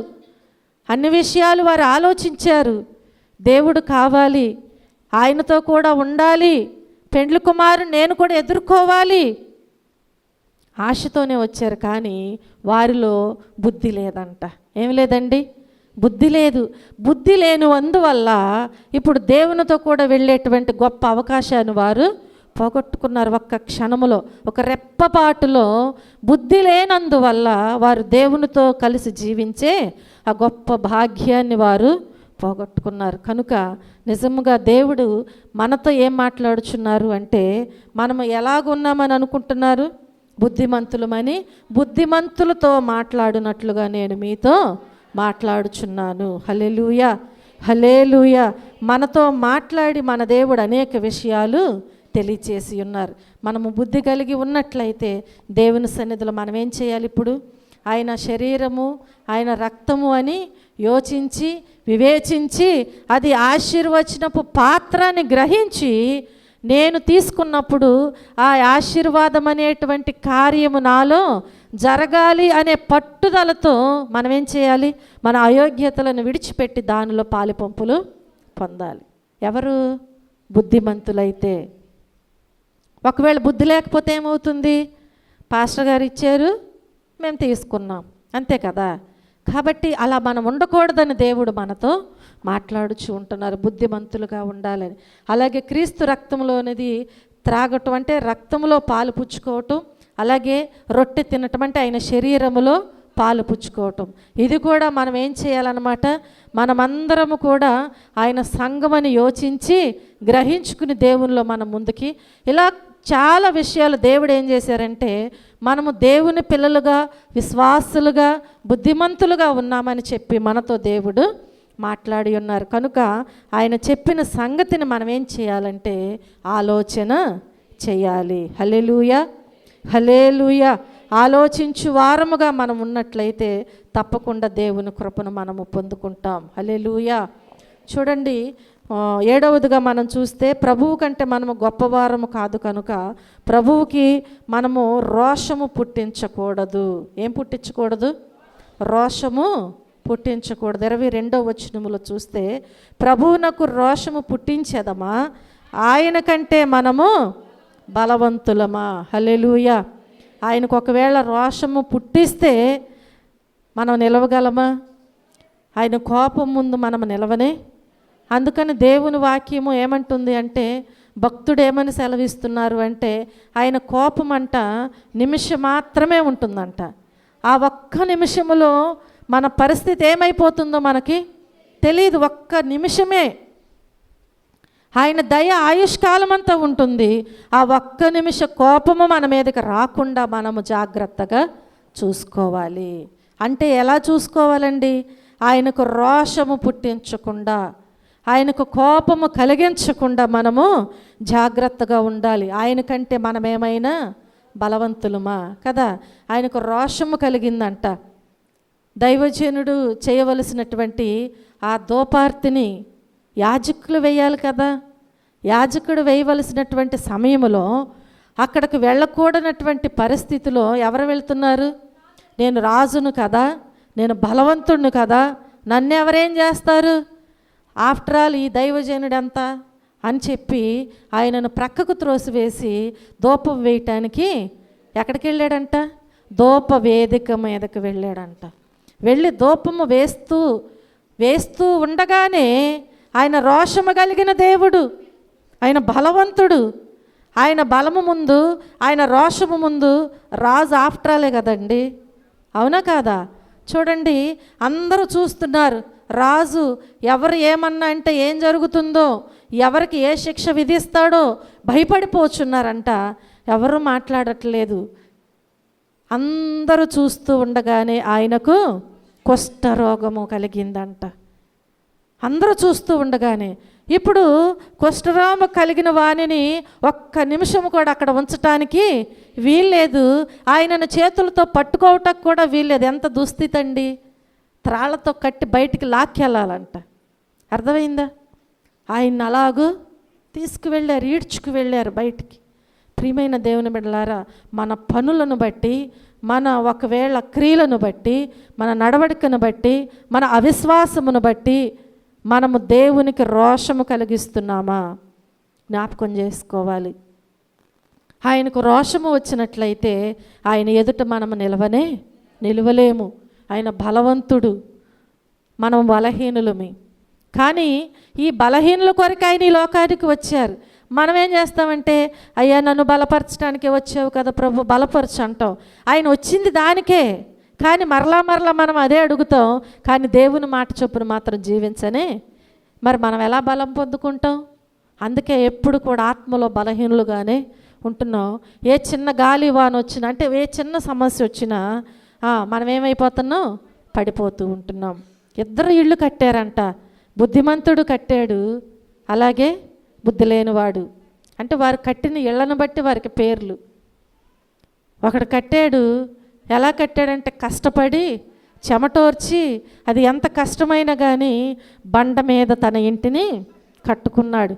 అన్ని విషయాలు వారు ఆలోచించారు. దేవుడు కావాలి, ఆయనతో కూడా ఉండాలి, పెండ్లి కుమారు నేను కూడా ఎదుర్కోవాలి ఆశతోనే వచ్చారు. కానీ వారిలో బుద్ధి లేదంట. ఏం లేదండి? బుద్ధి లేదు. బుద్ధి లేని అందువల్ల ఇప్పుడు దేవునితో కూడా వెళ్ళేటువంటి గొప్ప అవకాశాన్ని వారు పోగొట్టుకున్నారు. ఒక్క క్షణములో, ఒక రెప్పపాటులో బుద్ధి లేనందువల్ల వారు దేవునితో కలిసి జీవించే ఆ గొప్ప భాగ్యాన్ని వారు పోగొట్టుకున్నారు. కనుక నిజముగా దేవుడు మనతో ఏం మాట్లాడుచున్నారు అంటే మనము ఎలాగున్నామని అనుకుంటున్నారు? బుద్ధిమంతులమని. బుద్ధిమంతులతో మాట్లాడినట్లుగా నేను మీతో మాట్లాడుచున్నాను. హల్లెలూయా, హల్లెలూయా. మనతో మాట్లాడి మన దేవుడు అనేక విషయాలు తెలియచేసి ఉన్నారు. మనము బుద్ధి కలిగి ఉన్నట్లయితే దేవుని సన్నిధిలో మనం ఏం చేయాలి? ఇప్పుడు ఆయన శరీరము, ఆయన రక్తము అని యోచించి వివేచించి అది ఆశీర్వచనపు పాత్రని గ్రహించి నేను తీసుకున్నప్పుడు ఆ ఆశీర్వాదం అనేటువంటి కార్యము నాలో జరగాలి అనే పట్టుదలతో మనం ఏం చేయాలి? మన అయోగ్యతలను విడిచిపెట్టి దానిలో పాలిపంపులు పొందాలి. ఎవరు? బుద్ధిమంతులైతే. ఒకవేళ బుద్ధి లేకపోతే ఏమవుతుంది? పాస్టర్ గారు ఇచ్చారు, మేము తీసుకున్నాం, అంతే కదా. కాబట్టి అలా మనం ఉండకూడదని దేవుడు మనతో మాట్లాడుచూ ఉంటున్నారు. బుద్ధిమంతులుగా ఉండాలని. అలాగే క్రీస్తు రక్తంలోనిది త్రాగటం అంటే రక్తంలో పాలు పుచ్చుకోవటం, అలాగే రొట్టె తినటం అంటే ఆయన శరీరములో పాలు పుచ్చుకోవటం. ఇది కూడా మనం ఏం చేయాలన్నమాట? మనమందరము కూడా ఆయన సంఘమని యోచించి గ్రహించుకుని దేవునిలో మనం ముందుకి ఇలా చాలా విషయాలు దేవుడు ఏం చేశారంటే మనము దేవుని పిల్లలుగా, విశ్వాసులుగా, బుద్ధిమంతులుగా ఉన్నామని చెప్పి మనతో దేవుడు మాట్లాడి ఉన్నారు. కనుక ఆయన చెప్పిన సంగతిని మనం ఏం చేయాలంటే ఆలోచన చేయాలి. హల్లెలూయా, హల్లెలూయా. ఆలోచించు వారముగా మనం ఉన్నట్లయితే తప్పకుండా దేవుని కృపను మనము పొందుకుంటాం. హల్లెలూయా. చూడండి, 7వదిగా మనం చూస్తే ప్రభువు కంటే మనము గొప్పవారము కాదు కనుక ప్రభువుకి మనము రోషము పుట్టించకూడదు. ఏం పుట్టించకూడదు? రోషము పుట్టించకూడదు. 22వ వచనములో చూస్తే ప్రభువునకు రోషము పుట్టించేదమా, ఆయన కంటే మనము బలవంతులమా. హల్లెలూయా. ఆయనకు ఒకవేళ రోషము పుట్టిస్తే మనం నిలవగలమా? ఆయన కోపం ముందు మనం నిలవనే. అందుకని దేవుని వాక్యము ఏమంటుంది అంటే భక్తుడు ఏమని సెలవిస్తున్నారు అంటే ఆయన కోపం అంట నిమిషం మాత్రమే ఉంటుందంట. ఆ ఒక్క నిమిషములో మన పరిస్థితి ఏమైపోతుందో మనకి తెలియదు. ఒక్క నిమిషమే. ఆయన దయ ఆయుష్కాలం అంతా ఉంటుంది. ఆ ఒక్క నిమిష కోపము మన మీదకి రాకుండా మనము జాగ్రత్తగా చూసుకోవాలి. అంటే ఎలా చూసుకోవాలండి? ఆయనకు రోషము పుట్టించకుండా, ఆయనకు కోపము కలిగించకుండా మనము జాగ్రత్తగా ఉండాలి. ఆయనకంటే మనమేమైనా బలవంతులమా కదా? ఆయనకు రోషము కలిగిందంట. దైవజనుడు చేయవలసినటువంటి ఆ దోపార్తిని యాజకులు వేయాలి కదా. యాజకుడు వేయవలసినటువంటి సమయంలో అక్కడికి వెళ్ళకూడనటువంటి పరిస్థితిలో ఎవరు వెళ్తున్నారు? నేను రాజును కదా, నేను బలవంతుడిని కదా, నన్ను ఎవరేం చేస్తారు? ఆఫ్టర్ ఆల్ ఈ దైవజనుడంతా అని చెప్పి ఆయనను ప్రక్కకు త్రోసివేసి ధూపం వేయటానికి ఎక్కడికి వెళ్ళాడంట? ధూప వేదిక మీదకి వెళ్ళాడంట. వెళ్ళి ధూపము వేస్తూ ఉండగానే ఆయన రోషము కలిగిన దేవుడు, ఆయన బలవంతుడు. ఆయన బలము ముందు, ఆయన రోషము ముందు రాజు ఆఫ్టరాలే కదండి, అవునా కాదా? చూడండి, అందరూ చూస్తున్నారు. రాజు ఎవరు ఏమన్నా అంటే ఏం జరుగుతుందో, ఎవరికి ఏ శిక్ష విధిస్తాడో భయపడిపోచున్నారంట. ఎవరు మాట్లాడట్లేదు. అందరూ చూస్తూ ఉండగానే ఆయనకు కుష్ఠరోగము కలిగిందంట. అందరూ చూస్తూ ఉండగానే ఇప్పుడు కుష్ఠరోగం కలిగిన వాణిని ఒక్క నిమిషం కూడా అక్కడ ఉంచటానికి వీల్లేదు. ఆయనను చేతులతో పట్టుకోవటానికి కూడా వీల్లేదు. ఎంత దుస్థితి అండి! త్రాళ్లతో కట్టి బయటికి లాక్కెళ్ళాలంట. అర్థమైందా? ఆయన్ని అలాగూ తీసుకువెళ్ళారు, ఈడ్చుకు వెళ్ళారు బయటికి. ప్రియమైన దేవుని బిడ్డలారా, మన పనులను బట్టి, మన ఒకవేళ క్రియలను బట్టి, మన నడవడికను బట్టి, మన అవిశ్వాసమును బట్టి మనము దేవునికి రోషము కలిగిస్తున్నామా? జ్ఞాపకం చేసుకోవాలి. ఆయనకు రోషము వచ్చినట్లయితే ఆయన ఎదుట మనము నిలవలేము. ఆయన బలవంతుడు, మనం బలహీనులమే. కానీ ఈ బలహీనుల కొరకు ఆయన ఈ లోకానికి వచ్చారు. మనం ఏం చేస్తామంటే, అయ్యా నన్ను బలపరచడానికే వచ్చావు కదా ప్రభు, బలపరచు అంటాం. ఆయన వచ్చింది దానికే, కానీ మరలా మనం అదే అడుగుతాం. కానీ దేవుని మాట చొప్పున మాత్రం జీవించనే మరి మనం ఎలా బలం పొందుకుంటాం? అందుకే ఎప్పుడు కూడా ఆత్మలో బలహీనులుగానే ఉంటున్నాం. ఏ చిన్న గాలి వాన వచ్చినా, అంటే ఏ చిన్న సమస్య వచ్చినా మనం ఏమైపోతున్నాం? పడిపోతూ ఉంటున్నాం. ఇద్దరు ఇళ్ళు కట్టారంట. బుద్ధిమంతుడు కట్టాడు, అలాగే బుద్ధి లేనివాడు. అంటే వారు కట్టిన ఇళ్లను బట్టి వారికి పేర్లు. ఒకడు కట్టాడు, ఎలా కట్టాడంటే కష్టపడి చెమటోర్చి, అది ఎంత కష్టమైనా కానీ బండ మీద తన ఇంటిని కట్టుకున్నాడు.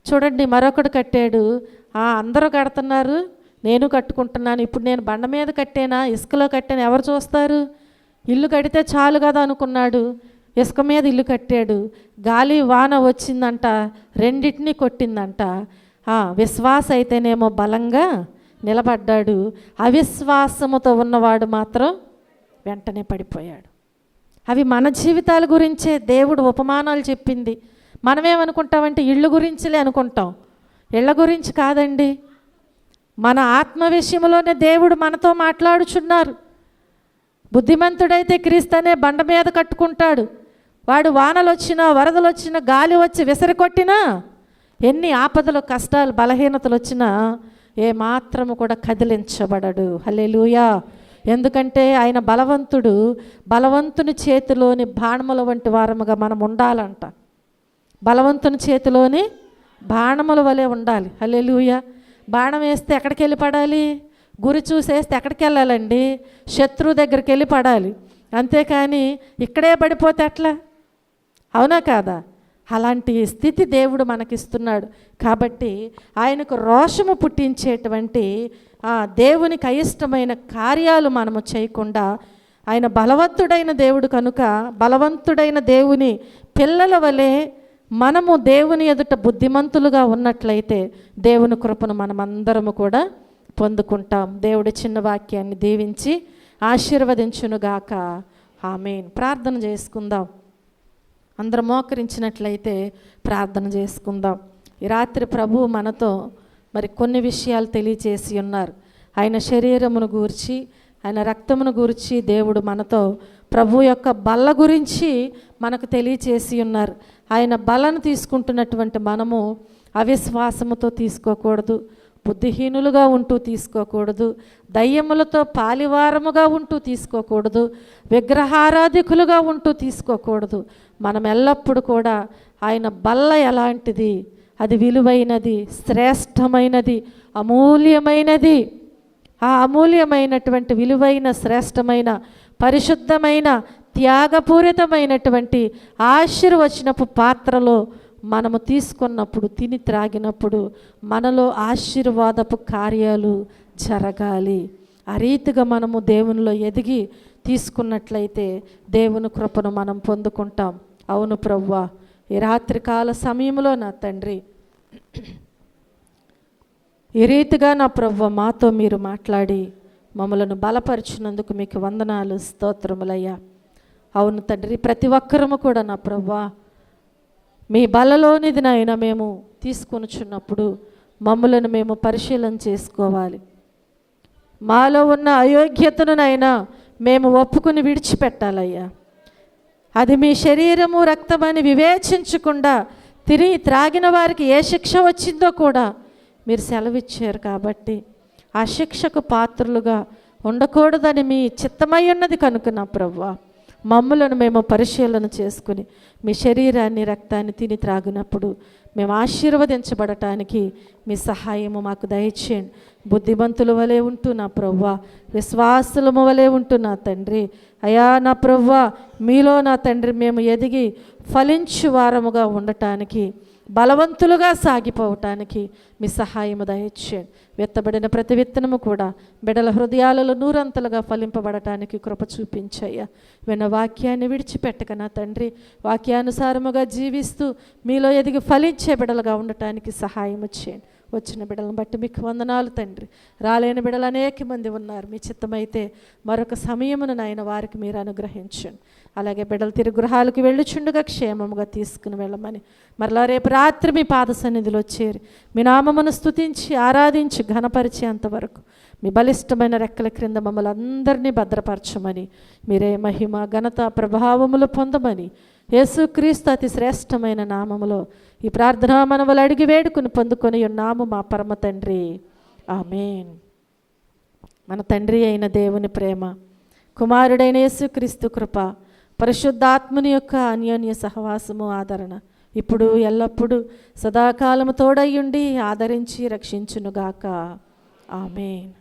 చూడండి, మరొకడు కట్టాడు, అందరూ కడుతున్నారు, నేను కట్టుకుంటున్నాను, ఇప్పుడు నేను బండ మీద కట్టానా ఇసుకలో కట్టాను, ఎవరు చూస్తారు? ఇల్లు కడితే చాలు కదా అనుకున్నాడు, ఇసుక మీద ఇల్లు కట్టాడు. గాలి వాన వచ్చిందంట, రెండింటినీ కొట్టిందంట. విశ్వాస అయితేనేమో బలంగా నిలబడ్డాడు, అవిశ్వాసముతో ఉన్నవాడు మాత్రం వెంటనే పడిపోయాడు. అవి మన జీవితాల గురించే దేవుడు ఉపమానాలు చెప్పింది. మనమేమనుకుంటామంటే ఇళ్ళు గురించిలే అనుకుంటాం. ఇళ్ళ గురించి కాదండి, మన ఆత్మ విషయంలోనే దేవుడు మనతో మాట్లాడుచున్నారు. బుద్ధిమంతుడైతే క్రీస్తు అనే బండ మీద కట్టుకుంటాడు. వాడు వానలు వచ్చినా, వరదలు వచ్చినా, గాలి వచ్చి విసిరికొట్టినా, ఎన్ని ఆపదలు, కష్టాలు, బలహీనతలు వచ్చినా ఏమాత్రము కూడా కదిలించబడడు. హల్లెలూయా. ఎందుకంటే ఆయన బలవంతుడు. బలవంతుని చేతిలోని బాణముల వంటి వారముగా మనం ఉండాలంట. బలవంతుని చేతిలోని బాణముల వలె ఉండాలి. హల్లెలూయా. బాణం వేస్తే ఎక్కడికి వెళ్ళి పడాలి? గురి చూసేస్తే ఎక్కడికి వెళ్ళాలండి? శత్రువు దగ్గరికి వెళ్ళి పడాలి. అంతేకాని ఇక్కడే పడిపోతే ఎట్లా? అవునా కాదా? అలాంటి స్థితి దేవుడు మనకిస్తున్నాడు. కాబట్టి ఆయనకు రోషము పుట్టించేటువంటి దేవునికి అయిష్టమైన కార్యాలు మనము చేయకుండా, ఆయన బలవంతుడైన దేవుడు కనుక బలవంతుడైన దేవుని పిల్లల వలె మనము దేవుని ఎదుట బుద్ధిమంతులుగా ఉన్నట్లయితే దేవుని కృపను మనమందరము కూడా పొందుకుంటాం. దేవుడి చిన్న వాక్యాన్ని దీవించి ఆశీర్వదించునుగాక. ఆమేన్. ప్రార్థన చేసుకుందాం. అందరం మోకరించినట్లయితే ప్రార్థన చేసుకుందాం. ఈ రాత్రి ప్రభువు మనతో మరి కొన్ని విషయాలు తెలియచేసి ఉన్నారు. ఆయన శరీరమును గూర్చి, ఆయన రక్తమును గురించి దేవుడు మనతో ప్రభు యొక్క బల్ల గురించి మనకు తెలియచేసి ఉన్నారు. ఆయన బలను తీసుకుంటున్నటువంటి మనము అవిశ్వాసముతో తీసుకోకూడదు, బుద్ధిహీనులుగా ఉంటూ తీసుకోకూడదు, దయ్యములతో పాలివారముగా ఉంటూ తీసుకోకూడదు, విగ్రహారాధికులుగా ఉంటూ తీసుకోకూడదు. మనం ఎల్లప్పుడూ కూడా ఆయన బల్ల ఎలాంటిది, అది విలువైనది, శ్రేష్టమైనది, అమూల్యమైనది. ఆ అమూల్యమైనటువంటి విలువైన, శ్రేష్టమైన, పరిశుద్ధమైన, త్యాగపూరితమైనటువంటి ఆశీర్వచనపు పాత్రలో మనము తీసుకున్నప్పుడు, తిని త్రాగినప్పుడు మనలో ఆశీర్వాదపు కార్యాలు జరగాలి. ఆ రీతిగా మనము దేవునిలో ఎదిగి తీసుకున్నట్లయితే దేవుని కృపను మనం పొందుకుంటాం. అవును ప్రభువా, ఈ రాత్రికాల సమయంలో నా తండ్రి, ఈ రీతిగా నా ప్రభువా మాతో మీరు మాట్లాడి మమ్మలను బలపరిచినందుకు మీకు వందనాలు, స్తోత్రములయ్యా. అవును తండ్రి, ప్రతి ఒక్కరము కూడా నా ప్రభువా మీ బలలోనిది నాయన మేము తీసుకొనుచున్నప్పుడు మమ్మలను మేము పరిశీలన చేసుకోవాలి. మాలో ఉన్న అయోగ్యతను నైనా మేము ఒప్పుకుని విడిచిపెట్టాలయ్యా. అది మీ శరీరము రక్తమని వివేచించకుండా తిని త్రాగిన వారికి ఏ శిక్ష వచ్చిందో కూడా మీరు సెలవిచ్చారు. కాబట్టి ఆ శిక్షకు పాత్రులుగా ఉండకూడదని మీ చిత్తమై ఉన్నది కనుక నా ప్రభువా మమ్ములను మేము పరిశీలన చేసుకుని మీ శరీరాన్ని, రక్తాన్ని తిని త్రాగినప్పుడు మేము ఆశీర్వదించబడటానికి మీ సహాయము మాకు దయచేయండి. బుద్ధిమంతుల వలె ఉంటూ నా ప్రభువా, విశ్వాసులము వలె ఉంటూ నా తండ్రి, అయా నా ప్రభువా మీలో నా తండ్రి మేము ఎదిగి ఫలించు వారముగా ఉండటానికి, బలవంతులుగా సాగిపోవటానికి మీ సహాయము దయచేయండి. విత్తబడిన ప్రతి విత్తనము కూడా బిడ్డల హృదయాలలో నూరంతలుగా ఫలింపబడటానికి కృప చూపించయ్యా. విన్న వాక్యాన్ని విడిచిపెట్టక నా తండ్రి, వాక్యానుసారముగా జీవిస్తూ మీలో ఎదిగి ఫలించే బిడ్డలుగా ఉండటానికి సహాయము చేయండి. వచ్చిన బిడ్డలను బట్టి మీకు వందనాలు తండ్రి. రాలేని బిడ్డలు అనేక మంది ఉన్నారు. మీ చిత్తమైతే మరొక సమయమును నాయన వారికి మీరు అనుగ్రహించండి. అలాగే బిడ్డలు తిరిగి గృహాలకు వెళ్ళుచుండగా క్షేమముగా తీసుకుని వెళ్ళమని, మరలా రేపు రాత్రి మీ పాద సన్నిధిలో చేరి మీ నామమును స్తుతించి ఆరాధించి ఘనపరిచేంతవరకు మీ బలిష్టమైన రెక్కల క్రింద మమ్మల్ని అందరినీ భద్రపరచమని, మీరే మహిమ, ఘనత, ప్రభావములు పొందమని యేసుక్రీస్తు అతి శ్రేష్టమైన నామములో ఈ ప్రార్థన మనవలు అడిగి వేడుకుని పొందుకొని ఉన్నాము మా పరమ తండ్రి, ఆమేన్. మన తండ్రి అయిన దేవుని ప్రేమ, కుమారుడైన యేసుక్రీస్తు కృప, పరిశుద్ధాత్ముని యొక్క అన్యోన్య సహవాసము, ఆదరణ ఇప్పుడు ఎల్లప్పుడూ సదాకాలము తోడయ్యుండి ఆదరించి రక్షించునుగాక. ఆమేన్.